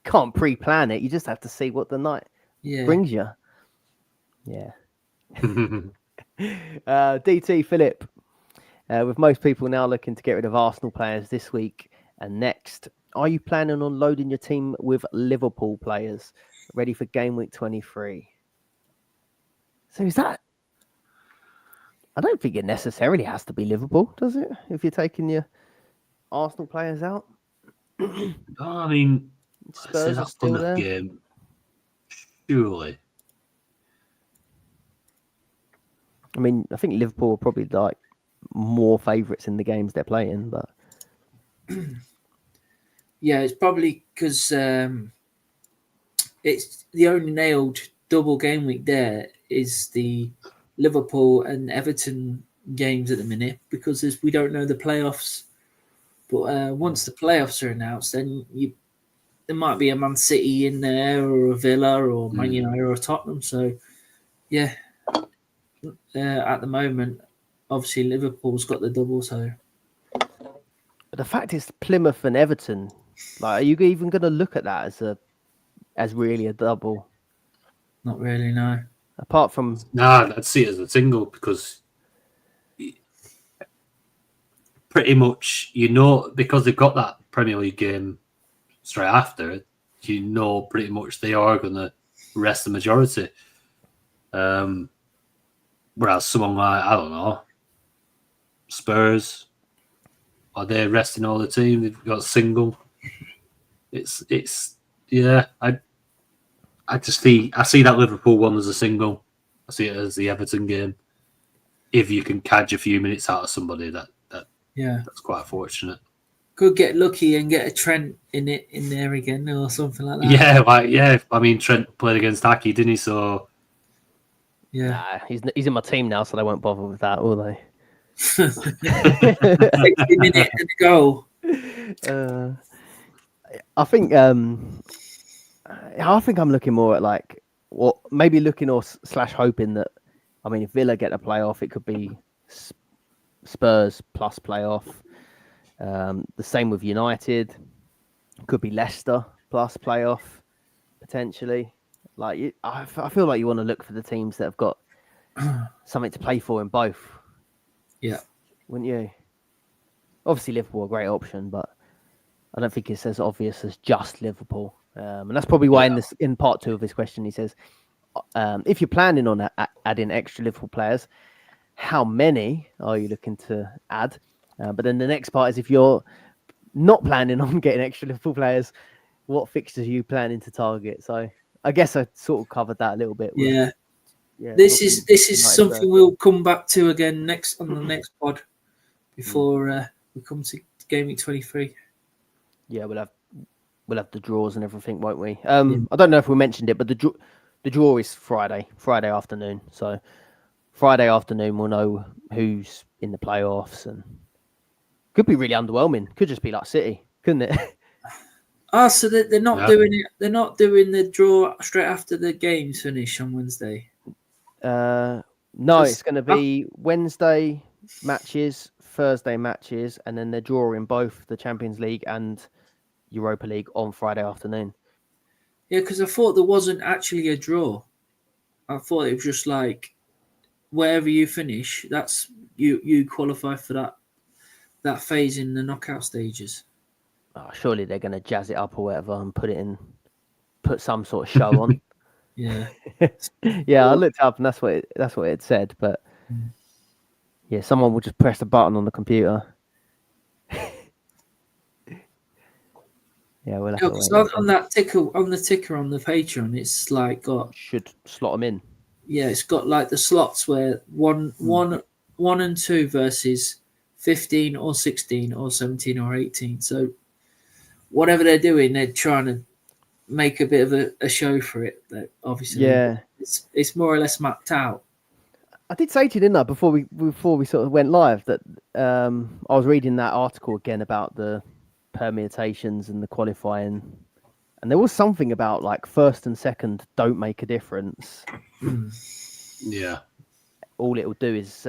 Can't pre-plan it. You just have to see what the night brings you. Yeah. DT Philip. With most people now looking to get rid of Arsenal players this week and next, are you planning on loading your team with Liverpool players ready for game week 23? So is that... I don't think it necessarily has to be Liverpool, does it? If you're taking your Arsenal players out. I mean, Spurs are still there. Game, surely. I mean, I think Liverpool are probably like more favourites in the games they're playing, but yeah, it's probably because it's the only nailed double game week there is the Liverpool and Everton games at the minute because we don't know the playoffs. But once the playoffs are announced, then there might be a Man City in there or a Villa or Man United or Tottenham. So, yeah, at the moment, obviously Liverpool's got the double. So, but the fact is Plymouth and Everton. Like, are you even going to look at that as really a double? Not really, no. Apart from I'd see it as a single because pretty much because they've got that Premier League game straight after, pretty much they are going to rest the majority. Whereas someone like, I don't know, Spurs, are they resting all the team? They've got a single. I see that Liverpool one as a single. I see it as the Everton game. If you can catch a few minutes out of somebody, that's quite fortunate. Could get lucky and get a Trent in there again or something like that. Yeah. I mean, Trent played against Aki, didn't he? So yeah, nah, he's in my team now, so they won't bother with that, will they? 60 minutes and a goal. I think I'm looking more at like maybe looking or / hoping that, I mean, if Villa get a playoff, it could be Spurs plus playoff. The same with United. Could be Leicester plus playoff potentially. Like I feel like you want to look for the teams that have got something to play for in both. Yeah, wouldn't you? Obviously, Liverpool are a great option, but I don't think it's as obvious as just Liverpool. And that's probably why in part 2 of his question he says, if you're planning on adding extra Liverpool players, how many are you looking to add? But then the next part is if you're not planning on getting extra Liverpool players, what fixtures are you planning to target? So I guess I sort of covered that a little bit. Yeah. This is something we'll come back to again on the next pod before we come to game week 23. Yeah, we'll have the draws and everything, won't we? I don't know if we mentioned it, but the draw is Friday afternoon. So Friday afternoon we'll know who's in the playoffs, and could be really underwhelming. Could just be like City, couldn't it? So they're not doing it. They're not doing the draw straight after the games finish on Wednesday. No, it's going to be Wednesday matches, Thursday matches, and then they're drawing both the Champions League and Europa League on Friday afternoon. Yeah, because I thought there wasn't actually a draw. I thought it was just like wherever you finish, that's you qualify for that phase in the knockout stages. Oh, surely they're going to jazz it up or whatever and put some sort of show on. Yeah. Yeah, I looked up and that's what it said, but yeah, someone will just press a button on the computer. Yeah, we'll have to wait. So on that ticker on the Patreon, it's like got Should slot them in. Yeah, it's got like the slots where one and 2 versus 15 or 16 or 17 or 18. So whatever they're doing, they're trying to make a bit of a show for it. That obviously, it's more or less mapped out. I did say to you, didn't I, before we sort of went live, that I was reading that article again about the permutations and the qualifying, and there was something about like first and second don't make a difference. Yeah. All it will do is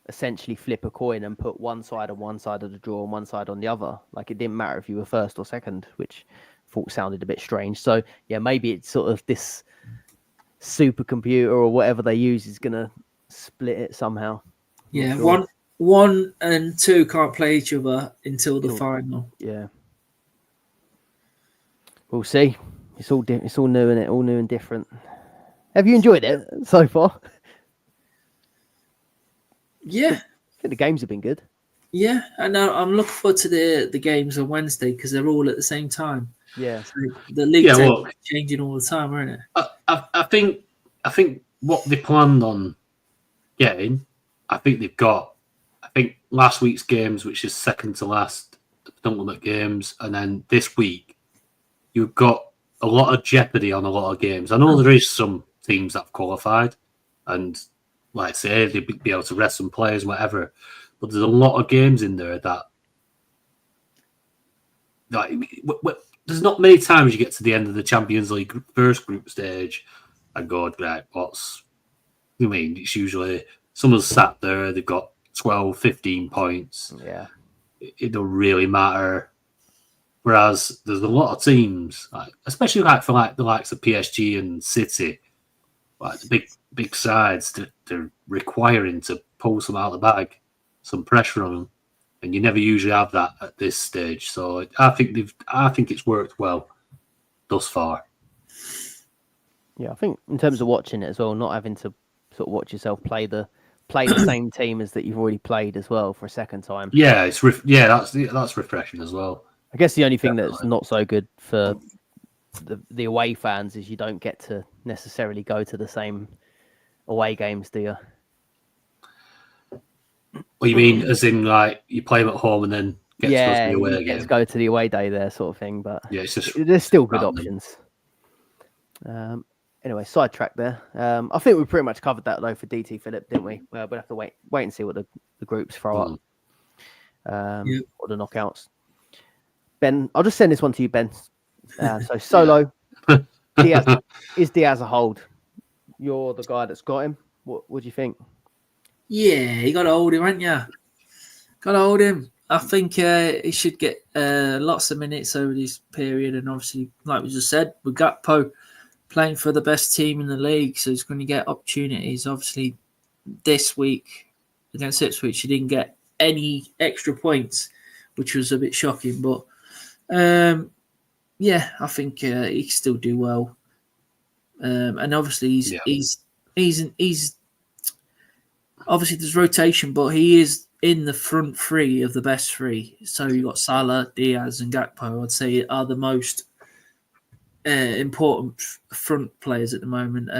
essentially flip a coin and put one side on one side of the draw and one side on the other. Like it didn't matter if you were first or second, which I thought sounded a bit strange. So yeah, maybe it's sort of this supercomputer or whatever they use is gonna split it somehow. Yeah, sure. One and 2 can't play each other until the final. Yeah, we'll see. It's all new, and all new and different. Have you enjoyed it so far? Yeah, I think the games have been good. Yeah, I know. I'm looking forward to the games on Wednesday because they're all at the same time. Yeah, so the league is changing all the time, isn't it? I think what they planned on getting, I think they've got. I think last week's games, which is second to last, the penultimate games, and then this week, you've got a lot of jeopardy on a lot of games. I know there is some teams that have qualified, and like I say, they'd be able to rest some players, whatever. But there's a lot of games in there that, like, there's not many times you get to the end of the Champions League first group stage and go, right, I mean, it's usually someone's sat there, they've got 12, 15 points. Yeah. It don't really matter. Whereas there's a lot of teams, especially for the likes of PSG and City, like the big sides, they're requiring to pull some out of the bag, some pressure on them, and you never usually have that at this stage. So I think it's worked well thus far. Yeah, I think in terms of watching it as well, not having to sort of watch yourself play the same team as that you've already played as well for a second time. Yeah, that's refreshing as well. I guess the only thing that's not so good for the away fans is you don't get to necessarily go to the same away games, do you? What you mean, as in like you play them at home and then get to go to the away game? To go to the away day there, sort of thing. But yeah, it's just there's still good options. Anyway, sidetrack there. I think we pretty much covered that though for DT Philip, didn't we? We'll have to wait and see what the groups throw up. Or the knockouts. Ben, I'll just send this one to you, Ben. So Solo, Diaz a hold? You're the guy that's got him. What do you think? Yeah, you got to hold him, haven't you? Got to hold him. I think he should get lots of minutes over this period, and obviously, like we just said, with Gakpo playing for the best team in the league, so he's going to get opportunities. Obviously, this week against Ipswich, he didn't get any extra points, which was a bit shocking. But yeah, I think he can still do well. And obviously, he's obviously there's rotation, but he is in the front three of the best three. So you got Salah, Diaz, and Gakpo. I'd say are the most important front players at the moment.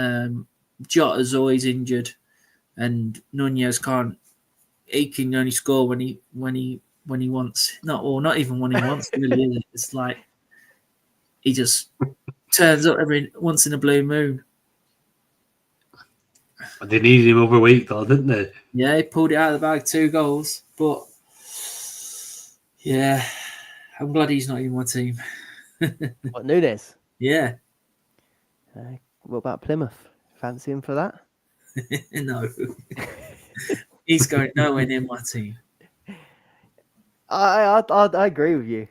Jota's always injured, and Nunez can't. He can only score when he wants. Not even when he wants. Really, it's like he just turns up every once in a blue moon. They needed him over a week, though, didn't they? Yeah, he pulled it out of the bag, 2 goals. But yeah, I'm glad he's not in my team. What, Nunes? Yeah. What about Plymouth? Fancy him for that? No. He's going nowhere near my team. I agree with you.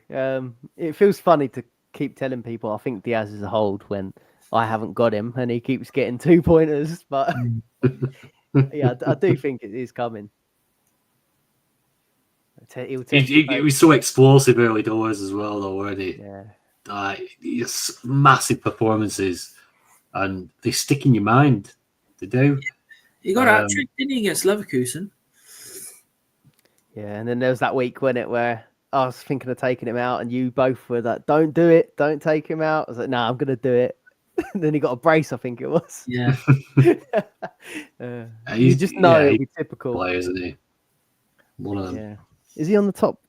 It feels funny to keep telling people I think Diaz is a hold when I haven't got him and he keeps getting 2-pointers. But yeah, I do think it is coming. He was so explosive early doors as well, though, weren't he? Yeah. It's massive performances, and they stick in your mind. They do. He got hat-trick, didn't he, against Leverkusen? Yeah, and then there was that week, wasn't it, where I was thinking of taking him out, and you both were like, "Don't do it, don't take him out." I was like, "No, I'm gonna do it." And then he got a brace, I think it was. Yeah. You just know it'll he's be typical. player, isn't he? One of them. Yeah. Is he on the top?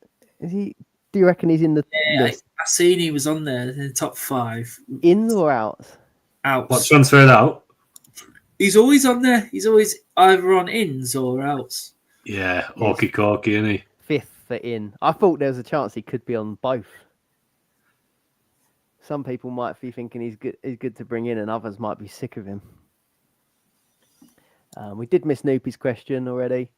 Is he? Do you reckon he's in the list? I seen he was on there in the top 5. In or out? Outs. What's transferred out? He's always on there. He's always either on ins or outs. Yeah, Orky Corky, isn't he? 5th for in. I thought there was a chance he could be on both. Some people might be thinking he's good to bring in, and others might be sick of him. We did miss Noopy's question already.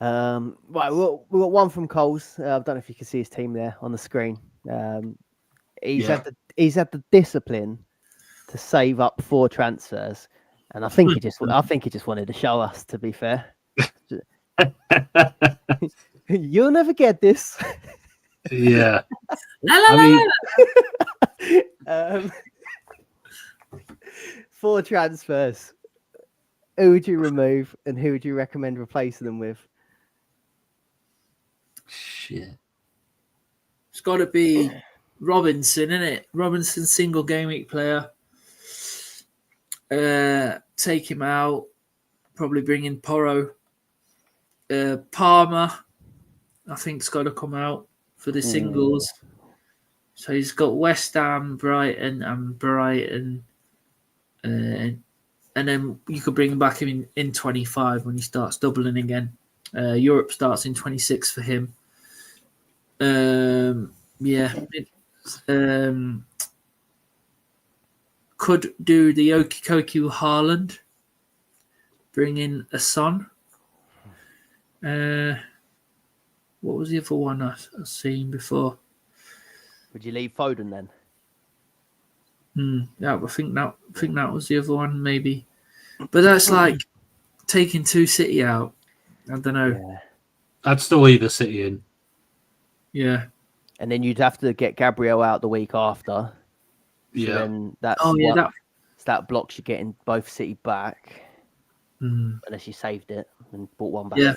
Right, we got one from Coles. I don't know if you can see his team there on the screen. He's had the discipline to save up 4 transfers, and I think he just wanted to show us. To be fair, you'll never get this. Yeah. I mean, 4 transfers. Who would you remove, and who would you recommend replacing them with? shit. It's got to be Robinson, isn't it? Robinson, single game week player. Take him out. Probably bring in Porro. Palmer, I think, has got to come out for the singles. So he's got West Ham, Brighton, and Brighton. And then you could bring him back in 25 when he starts doubling again. Europe starts in 26 for him. Could do the Okikoku Haaland. Bring in a Son. What was the other one I've seen before? Would you leave Foden then? Yeah, I think that was the other one, maybe. But that's like taking 2 City out. I don't know. Yeah. I'd still leave the City in. Yeah. And then you'd have to get Gabriel out the week after. Yeah. Then that blocks you getting both City back. Unless you saved it and bought one back. Yeah.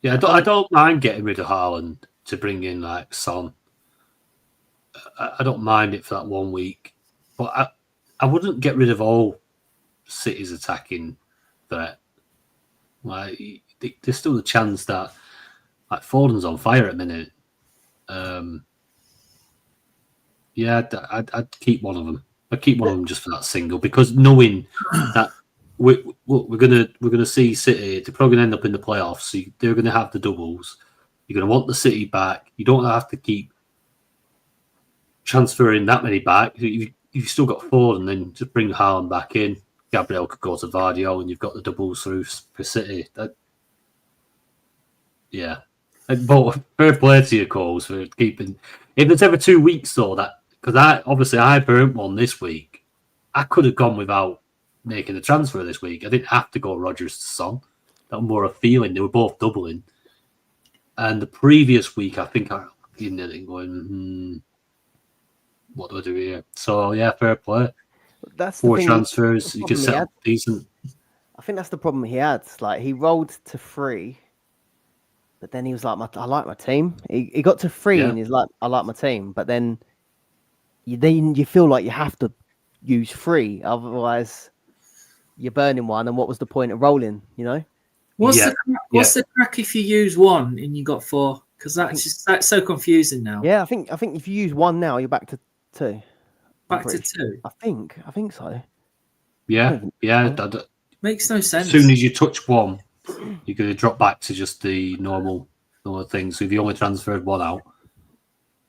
Yeah, I don't mind getting rid of Haaland to bring in like Son. I don't mind it for that 1 week, but I wouldn't get rid of all City's attacking threat. Like, there's still the chance that like Foden's on fire at the minute. I'd keep one of them. I'd keep one of them just for that single, because knowing that we're gonna see City, they're probably gonna end up in the playoffs. So they're gonna have the doubles. You're gonna want the City back. You don't have to keep transferring that many back. You've still got 4, and then just bring Haaland back in. Gabriel could go to Vardio, and you've got the doubles through for City. But fair play to your calls for keeping. If there's ever 2 weeks though, because I burnt one this week. I could have gone without making the transfer this week. I didn't have to go Rodgers to Son. That was more a feeling. They were both doubling. And the previous week, I think I was going, what do I do here? So yeah, fair play. That's 4 transfers. You can set up decent. I think that's the problem he had. Like, he rolled to 3, but then he was like, I like my team. He got to 3 and he's like, I like my team. But then you feel like you have to use 3, otherwise you're burning one. And what was the point of rolling? You know? What's the crack if you use 1 and you got 4? Because that's so confusing now. Yeah, I think if you use 1 now, you're back to 2. Back to 2. I think so. Yeah. That Makes no sense. As soon as you touch 1, you're going to drop back to just the normal thing. So if you only transferred 1 out,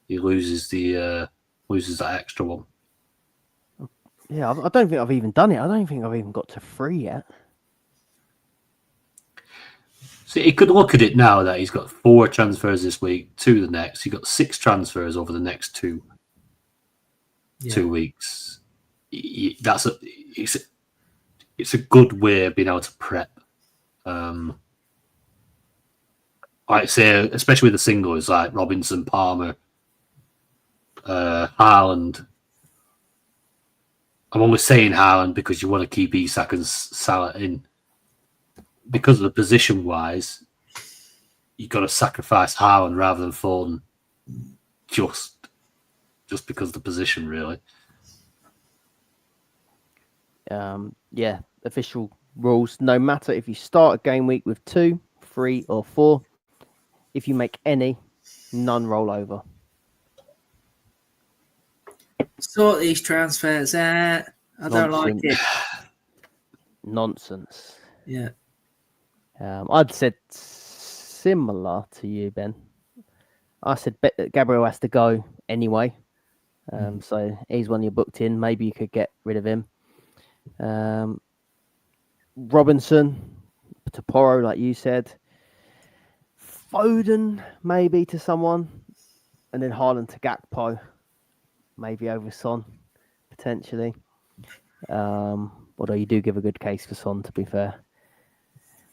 he loses that extra 1. Yeah, I don't think I've even done it. I don't think I've even got to 3 yet. See, he could look at it now that he's got 4 transfers this week, 2 the next. He got 6 transfers over the next 2 weeks. It's a good way of being able to prep. I'd say, especially with the singles like Robinson, Palmer, Haaland. I'm only saying Haaland because you want to keep Isak and Salah in. because of the position wise, you've got to sacrifice Haaland rather than Foden, just because of the position, really. Yeah, official rules. No matter if you start a game week with 2, 3, or 4, if you make any, none roll over. Sort these transfers out. I don't like it. Nonsense. Yeah. I'd said similar to you, Ben. I said Gabriel has to go anyway. So he's one you booked in. Maybe you could get rid of him. Robinson to Porro, like you said. Foden, maybe to someone. And then Haaland to Gakpo. Maybe over Son, potentially. Although you do give a good case for Son, to be fair.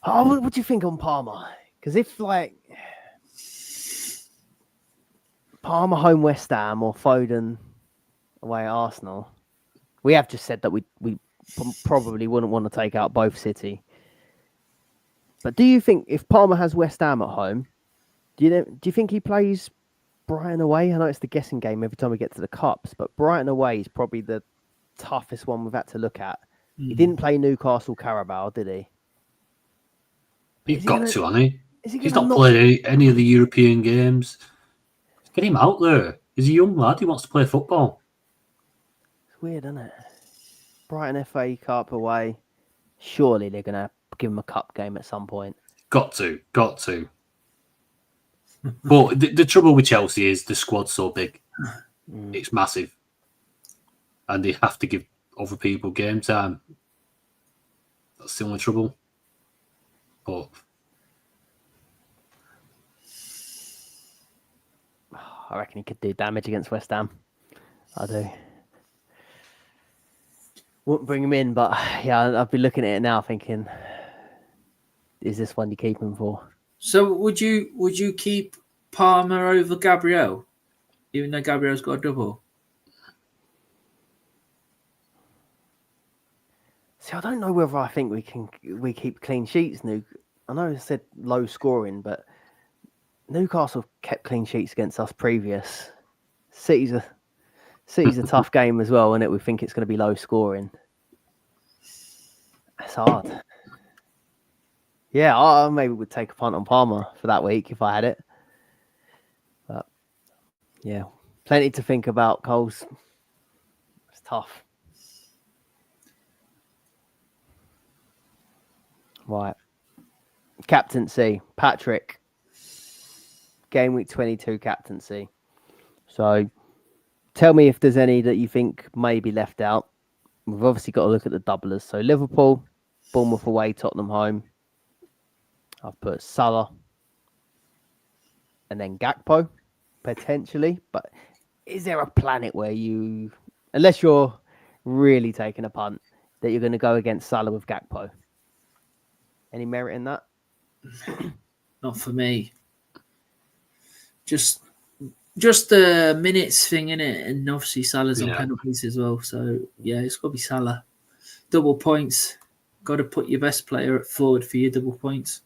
Oh, what do you think on Palmer? Because if, Palmer home West Ham or Foden away at Arsenal, we have just said that we probably wouldn't want to take out both City. But do you think if Palmer has West Ham at home, do you think he plays Brighton away? I know it's the guessing game every time we get to the Cups, but Brighton away is probably the toughest one we've had to look at. He didn't play Newcastle Carabao, did he? He's got to, hasn't he? He's not played any of the European games. Get him out there. He's a young lad. He wants to play football. It's weird, isn't it? Brighton FA Cup away. Surely they're going to give him a cup game at some point. Got to. But the trouble with Chelsea is the squad's so big. It's massive. And they have to give other people game time. That's the only trouble. But I reckon he could do damage against West Ham. I do. Wouldn't bring him in, but yeah, I'd be looking at it now thinking, is this one you keep him for? So would you keep Palmer over Gabriel, even though Gabriel's got a double? See, I don't know whether I think we keep clean sheets. I know I said low scoring, but Newcastle kept clean sheets against us previous. City's a tough game as well, and we think it's going to be low scoring. That's hard. Yeah, I maybe would take a punt on Palmer for that week if I had it. But yeah, plenty to think about, Coles. It's tough. Right. Captaincy. Patrick. Game week 22 captaincy. So tell me if there's any that you think may be left out. We've obviously got to look at the doublers. So Liverpool, Bournemouth away, Tottenham home. I've put Salah. And then Gakpo, potentially. But is there a planet where you, unless you're really taking a punt, that you're going to go against Salah with Gakpo? Any merit in that? Not for me. Just the minutes thing, innit? And obviously Salah's on penalties as well. So yeah, it's got to be Salah. Double points. Got to put your best player forward for your double points.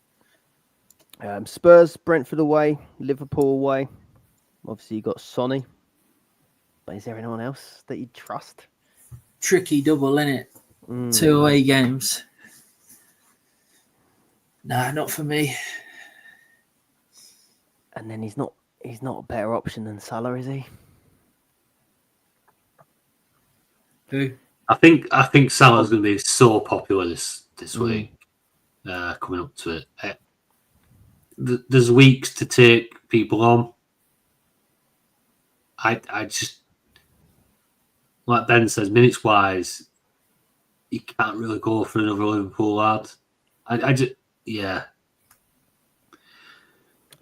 Spurs, Brentford away, Liverpool away. Obviously you got Sonny. But is there anyone else that you trust? Tricky double, innit? 2 away games. Nah, not for me. And then he's not a better option than Salah, is he? Who? I think Salah's going to be so popular this week. Coming up to it, there's weeks to take people on. I just, like Ben says, minutes wise, you can't really go for another Liverpool lad. I just, yeah.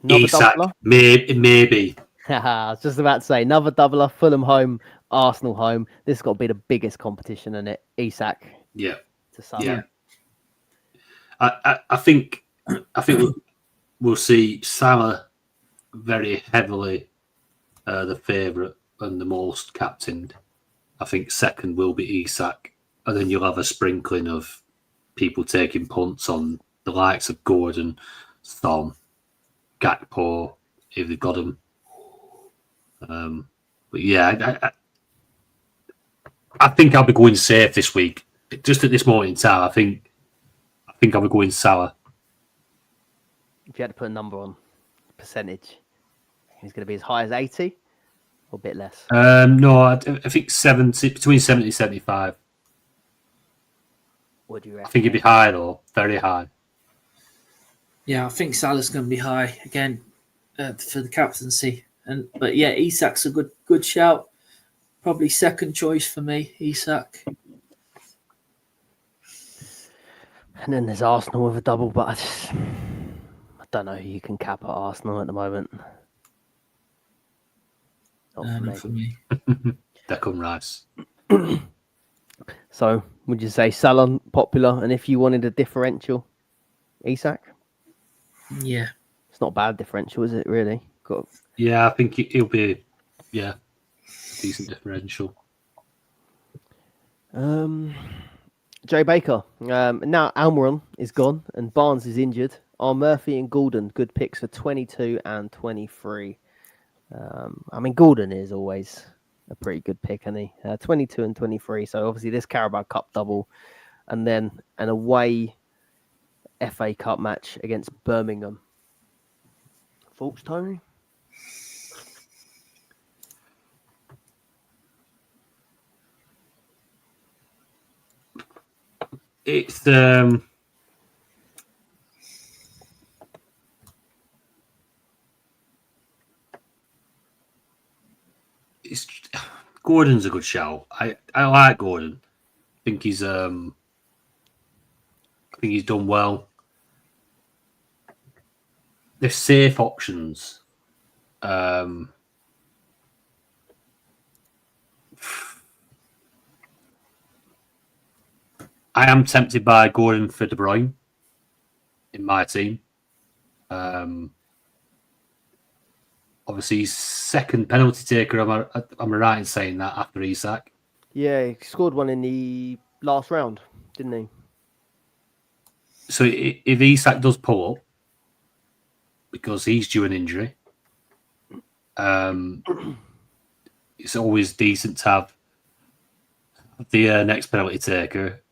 Isak, maybe. I was just about to say, another doubler, Fulham home, Arsenal home. This has got to be the biggest competition, isn't it? Isak. Yeah. To Salah. Yeah. I think we'll see Salah very heavily the favourite and the most captained. I think second will be Isak, and then you'll have a sprinkling of people taking punts on the likes of Gordon, Son, Gakpo, if they've got them. But yeah, I think I'll be going safe this week. Just at this moment in time, I think I'll be going sour. If you had to put a number on percentage, it's going to be as high as 80 or a bit less. No, I think 70, between 70 and 75. What do you reckon? I think it'd be high though, very high. Yeah, I think Salah's going to be high again for the captaincy. But yeah, Isak's a good shout. Probably second choice for me, Isak. And then there's Arsenal with a double, but I don't know who you can cap at Arsenal at the moment. Not for me. Declan Rice. So, would you say Salah popular? And if you wanted a differential, Isak? Yeah. It's not a bad differential, is it, really? Yeah, I think he'll be, decent differential. Joe Baker. Now Almiron is gone and Barnes is injured. Are Murphy and Gordon good picks for 22 and 23? I mean, Gordon is always a pretty good pick, isn't he? 22 and 23. So obviously this Carabao Cup double and then an away FA Cup match against Birmingham. Thoughts, Tony? It's Gordon's a good shout. I like Gordon. I think he's done well. They're safe options. I am tempted by Gordon for De Bruyne in my team. Obviously, he's second penalty taker. Am I right in saying that after Isak? Yeah, he scored one in the last round, didn't he? So if Isak does pull up, because he's due an injury, it's always decent to have the next penalty taker.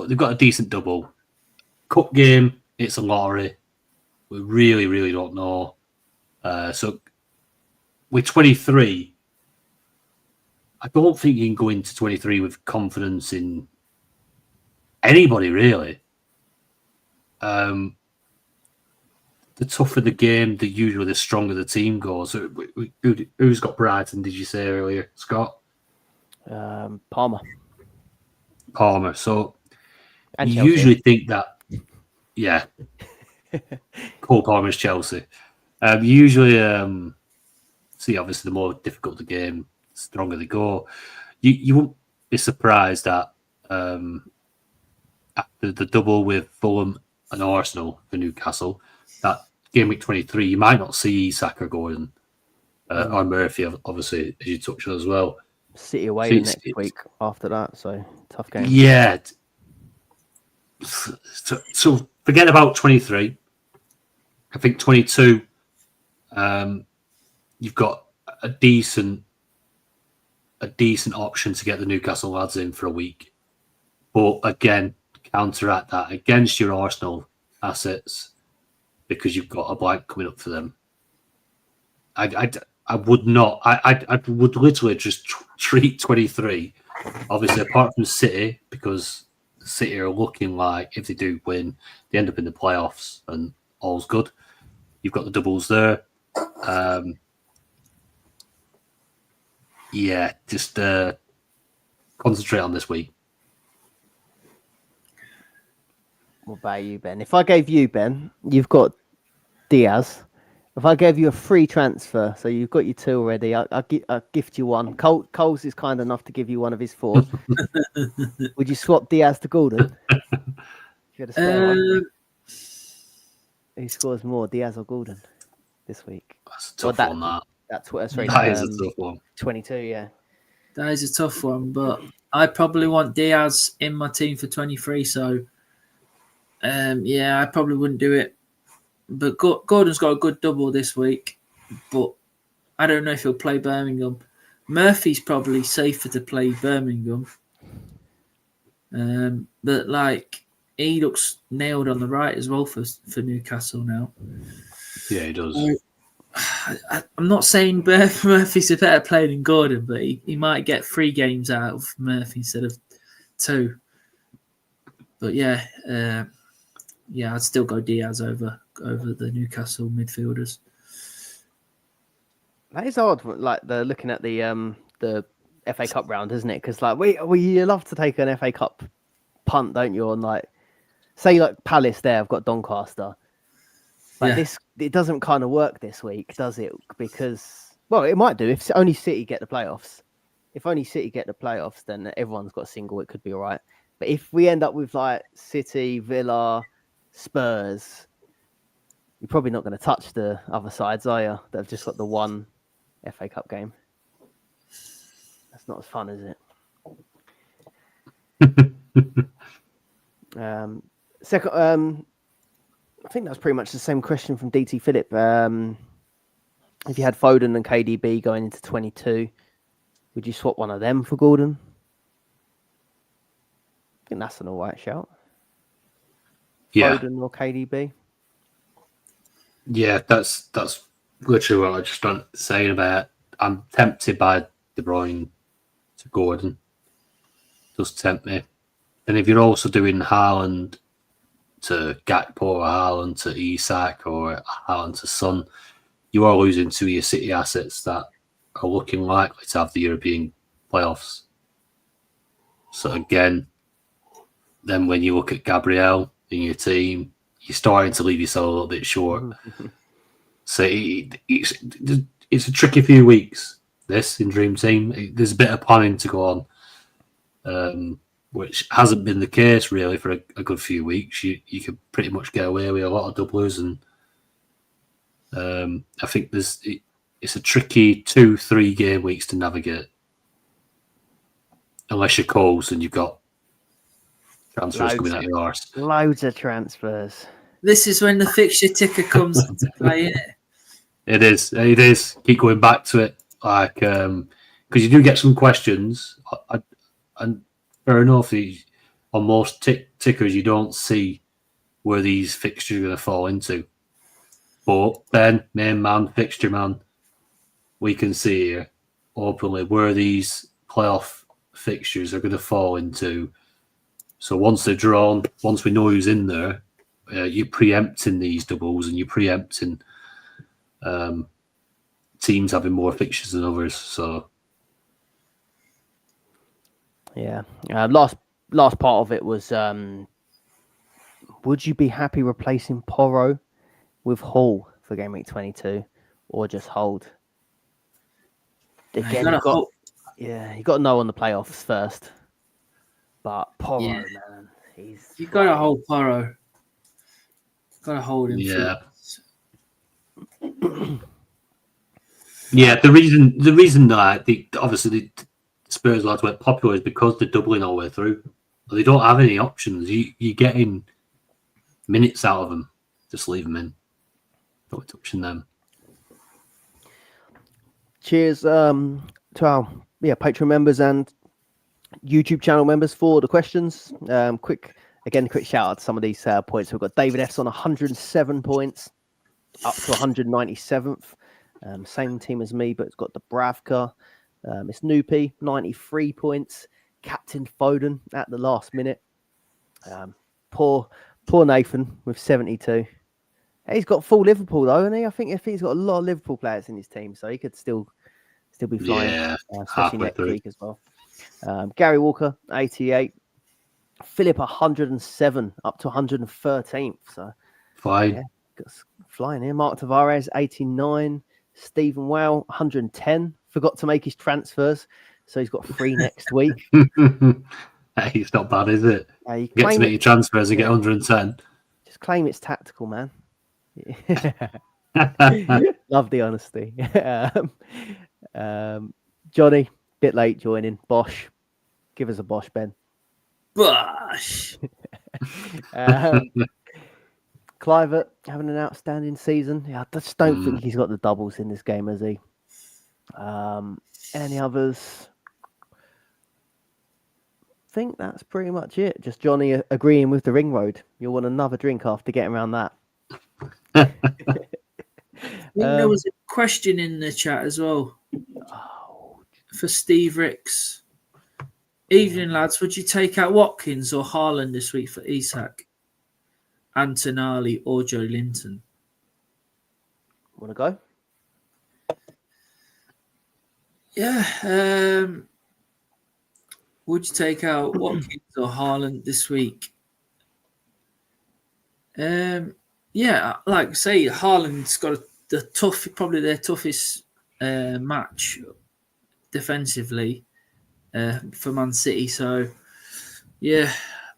They've got a decent double. Cup game, it's a lottery. We really, really don't know. So with 23, I don't think you can go into 23 with confidence in anybody, really. The tougher the game, the stronger the team goes. So who's got Brighton, did you say earlier, Scott? Palmer. So And you Chelsea. usually think that, yeah, Cole Palmer's Chelsea. You usually see, obviously, the more difficult the game, the stronger they go. You won't be surprised that after the double with Fulham and Arsenal for Newcastle, that game week 23, you might not see Isak or Gordon or Murphy, obviously, as you touched on as well. City away next week after that, so tough game. Yeah. So forget about 23. I think 22, you've got a decent option to get the Newcastle lads in for a week. But again, counteract that against your Arsenal assets because you've got a blank coming up for them. I would not. I would literally just treat 23. Obviously, apart from City, because City are looking like if they do win, they end up in the playoffs and all's good. You've got the doubles there. Just concentrate on this week. What about you, Ben? If I gave you, Ben, you've got Diaz. If I gave you a free transfer, so you've got your two already, I'll gift you one. Coles is kind enough to give you one of his four. Would you swap Diaz to Gordon? If you had a spare one. Who scores more, Diaz or Gordon, this week? That's a tough one, that. That's what. Sorry, that is a tough one. 22, yeah. That is a tough one, but I probably want Diaz in my team for 23, so Yeah, I probably wouldn't do it. But Gordon's got a good double this week, but I don't know if he'll play Birmingham. Murphy's probably safer to play Birmingham. But like he looks nailed on the right as well for Newcastle now. Yeah, he does. I'm not saying Murphy's a better player than Gordon, but he might get 3 games out of Murphy instead of 2. But yeah, I'd still go Diaz over the Newcastle midfielders. That is odd. Like looking at the FA Cup round, isn't it? Because like we love to take an FA Cup punt, don't you? On like say like Palace there, I've got Doncaster. But it doesn't kind of work this week, does it? Because it might do if only City get the playoffs. If only City get the playoffs, then everyone's got a single. It could be all right. But if we end up with like City, Villa, Spurs, you're probably not going to touch the other sides, are you? They've just got the one FA Cup game. That's not as fun, is it? Second, I think that's pretty much the same question from DT Philip. If you had Foden and KDB going into 22, would you swap one of them for Gordon? I think that's an all right shout. Yeah. Foden or KDB? Yeah, that's literally what I just started saying about it. I'm tempted by De Bruyne to Gordon. Does tempt me. And if you're also doing Haaland to Gakpo or Haaland to Isak or Haaland to Son, you are losing 2 of your City assets that are looking likely to have the European playoffs. So again, then when you look at Gabriel in your team, you're starting to leave yourself a little bit short. So it's a tricky few weeks, this in Dream Team. There's a bit of planning to go on, which hasn't been the case really for a good few weeks. You could pretty much get away with a lot of doublers, and I think it's a tricky 2-3 game weeks to navigate. Unless you're Coles and you've got transfers coming out of your arse. Loads of transfers. This is when the fixture ticker comes into play, isn't it? It is. Keep going back to it, like because you do get some questions, and fair enough. On most tickers, you don't see where these fixtures are going to fall into. But Ben, main man, fixture man, we can see here openly where these playoff fixtures are going to fall into. So once they're drawn, once we know who's in there, you're preempting these doubles and you're preempting teams having more fixtures than others. So yeah, last part of it was: would you be happy replacing Porro with Hall for game week 22, or just hold? Again, you got to know on the playoffs first. But Porro, man, you got to hold Porro. Got to hold him. Yeah. Yeah, the reason that obviously the Spurs lads went popular is because they're doubling all the way through. They don't have any options. You're getting minutes out of them. Just leave them in. Don't touching them. Cheers to our Patreon members and YouTube channel members for the questions. Quick shout out to some of these points. We've got David F's on 107 points, up to 197th. Same team as me, but it's got Dubravka. It's Noopy, 93 points. Captain Foden at the last minute. Poor Nathan with 72. He's got full Liverpool though, and I think he's got a lot of Liverpool players in his team, so he could still be flying, especially next week as well. Gary Walker, 88. Philip, 107, up to 113th. So fine. Yeah, flying here. Mark Tavares, 89. Stephen Wow, 110. Forgot to make his transfers, so he's got 3 next week. Hey, it's not bad, is it? You get to make your transfers and get 110. Just claim it's tactical, man. Love the honesty. Johnny, bit late joining. Bosch, give us a Bosch, Ben. Bosch. Clivert having an outstanding season. Yeah, I just don't think he's got the doubles in this game, has he? Any others? I think that's pretty much it. Just Johnny agreeing with the ring road. You'll want another drink after getting around that. I think there was a question in the chat as well for Steve Ricks. Evening, lads. Would you take out Watkins or Haaland this week for Isak, Antonali, or Joe Linton? Want to go? Yeah. Would you take out Watkins or Haaland this week? Yeah, like I say, Haaland's got probably their toughest match defensively for Man City. So, yeah,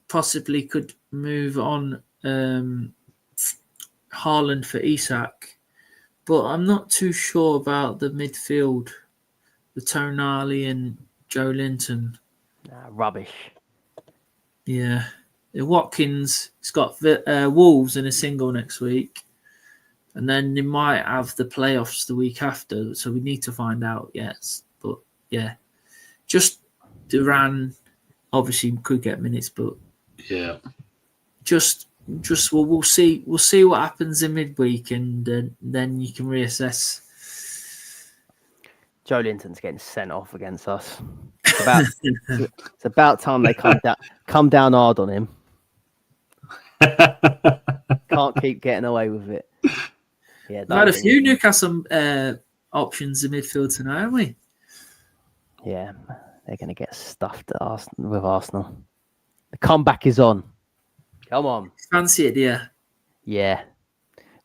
possibly could move on Haaland for Isak. But I'm not too sure about the midfield, the Tonali and Joe Linton. Rubbish. Yeah. Watkins, he's got Wolves in a single next week. And then they might have the playoffs the week after. So we need to find out, yes. But, yeah. Just Duran, obviously, could get minutes, but... Yeah. Just we'll see what happens in midweek, and then you can reassess. Joe Linton's getting sent off against us. It's about time they come down hard on him. Can't keep getting away with it. Yeah, we've had a few Newcastle options in midfield tonight, haven't we? Yeah, they're going to get stuffed with Arsenal. The comeback is on. Come on. Fancy it, dear. Yeah.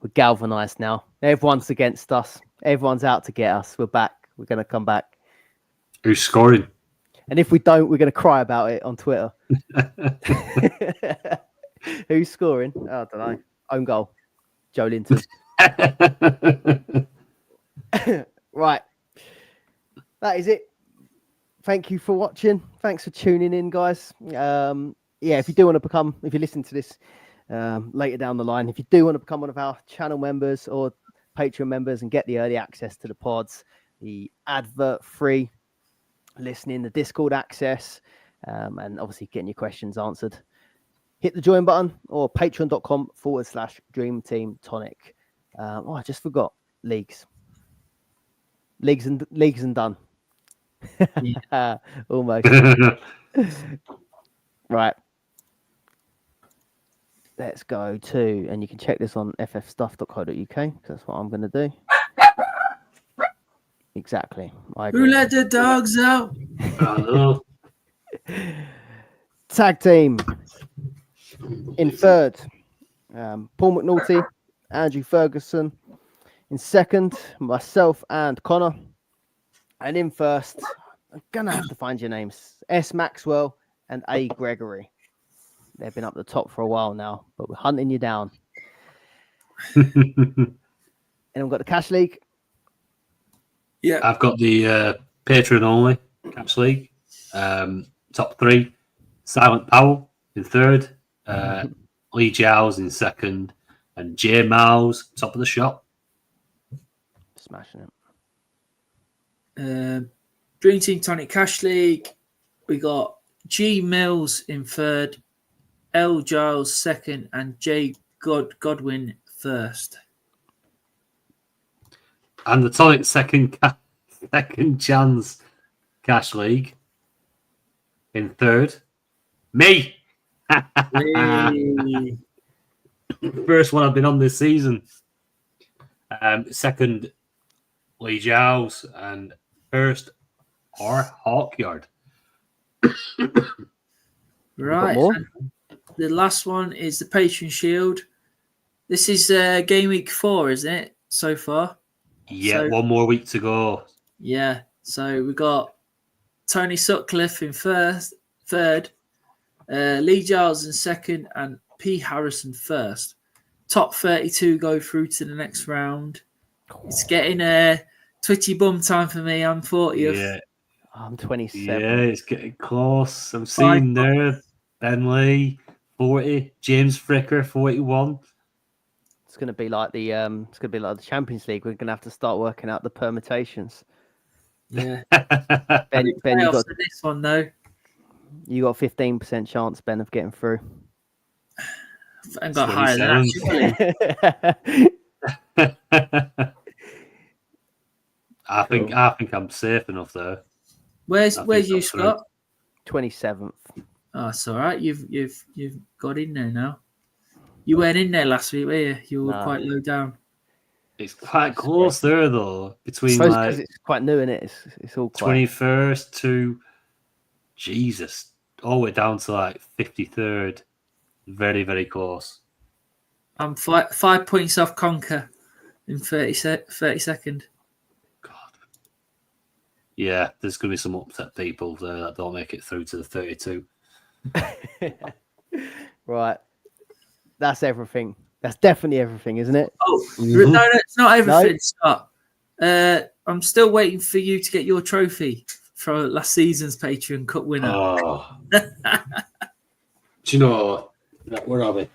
We're galvanised now. Everyone's against us. Everyone's out to get us. We're back. We're going to come back. Who's scoring? And if we don't, we're going to cry about it on Twitter. Who's scoring? Oh, I don't know. Own goal. Joe Linton. Right. That is it. Thank you for watching. Thanks for tuning in, guys. If you do want to if you listen to this later down the line, if you do want to become one of our channel members or Patreon members and get the early access to the pods, the advert-free listening, the Discord access, and obviously getting your questions answered, hit the join button or patreon.com/Dream Tonic. I just forgot leagues and done. Yeah. Almost. Right. Let's go to, and you can check this on ffstuff.co.uk because that's what I'm going to do. Exactly. Who let the dogs out? Tag team in third, Paul McNulty, Andrew Ferguson. In second, myself and Connor. And in first, I'm going to have to find your names. S. Maxwell and A. Gregory. They've been up the top for a while now, but we're hunting you down. And we've got the Cash League. Yeah, I've got the Patreon only Cash League. Top three: Silent Powell in third, Lee Giles in second, and J Miles top of the shop. Smashing it. Dream Team Tonic Cash League. We got G Mills in third, L Giles second, and J Godwin first. And the Tonic second chance Cash League in third. Me. First one I've been on this season. Second, Lee Giles, and first, Hawkyard. Right. The last one is the Patreon Shield. This is game week 4, isn't it, so far? Yeah, so, one more week to go. Yeah, so we got Tony Sutcliffe in third, Lee Giles in second, and P. Harrison first. Top 32 go through to the next round. It's getting twitchy bum time for me. I'm 40th. Yeah. I'm 27. Yeah, it's getting close. I'm seeing there Ben Lee, 40. James Fricker, 41. It's going to be like the Champions League. We're going to have to start working out the permutations. Yeah. Ben, you Playoffs got in this one though. 15% chance, Ben, of getting through. I got higher than that. I think I'm safe enough there. Where's you, Scott? 27th. Oh, it's all right. You've got in there now. You weren't in there last week, were you? You were quite low down. It's quite close there though, between because it's quite new, isn't it? It's all quite 21st to Jesus, all the way down to like 53rd. Very, very close. I'm 5 points off Conquer in 32nd. God. Yeah, there's going to be some upset people there that don't make it through to the 32. Right. That's everything. That's definitely everything, isn't it? Oh, no, it's not everything, Scott. I'm still waiting for you to get your trophy for last season's Patreon Cup winner. Oh. Do you know where are we?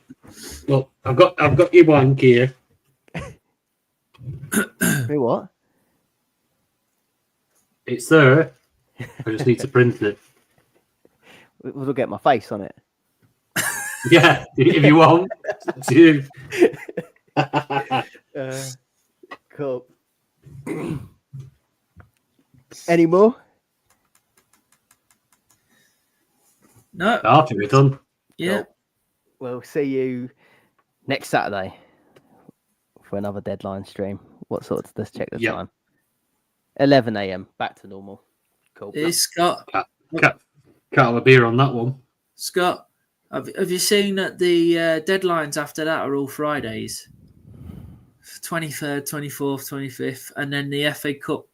Well, I've got your blank here. Hey, what? It's there. I just need to print it. We'll get my face on it. Yeah, if you want. It's you. Cool. Any more? No. After we're done. Yeah. Cool. We'll see you next Saturday for another deadline stream. What sort of, let's check the time. 11 a.m. Back to normal. Cool. It's Scott. Can't have a beer on that one. Scott, have you seen that the deadlines after that are all Fridays? 23rd, 24th, 25th, and then the FA Cup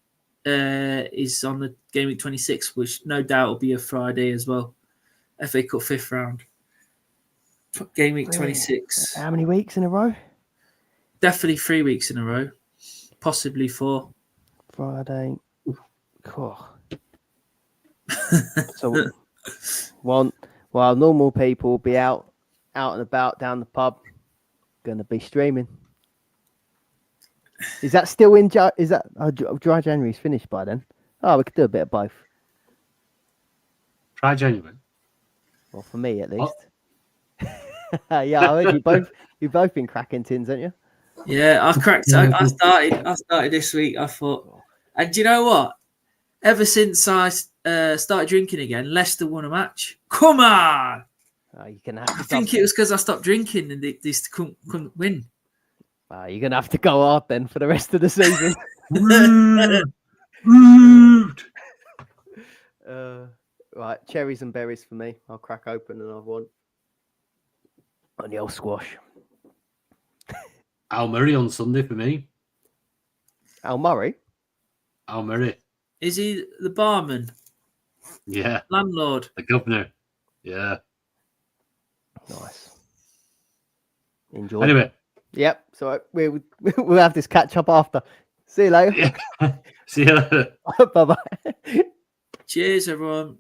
is on the gameweek 26, which no doubt will be a Friday as well. FA Cup 5th round. Gameweek 26. How many weeks in a row? Definitely 3 weeks in a row. Possibly 4. Friday. Cool. So while normal people will be out and about down the pub, going to be streaming. Is that still in? Is that dry January's finished by then? Oh, we could do a bit of both. Try January. Well, for me at least. Yeah, I heard you've both been cracking tins, haven't you? Yeah, I cracked. I started this week. I thought, and do you know what? Ever since I started drinking again, Leicester won a match. Come on! You can have. I think it was because I stopped drinking and they couldn't win. You're gonna have to go hard then for the rest of the season. Right, cherries and berries for me. I'll crack open another one. On the old squash. Al Murray on Sunday for me. Al Murray? Al Murray. Is he the barman? Yeah. Landlord? The governor. Yeah. Nice. Enjoy. Anyway. Yep. So we'll have this catch up after. See you later. Yeah. See you later. Bye-bye. Cheers, everyone.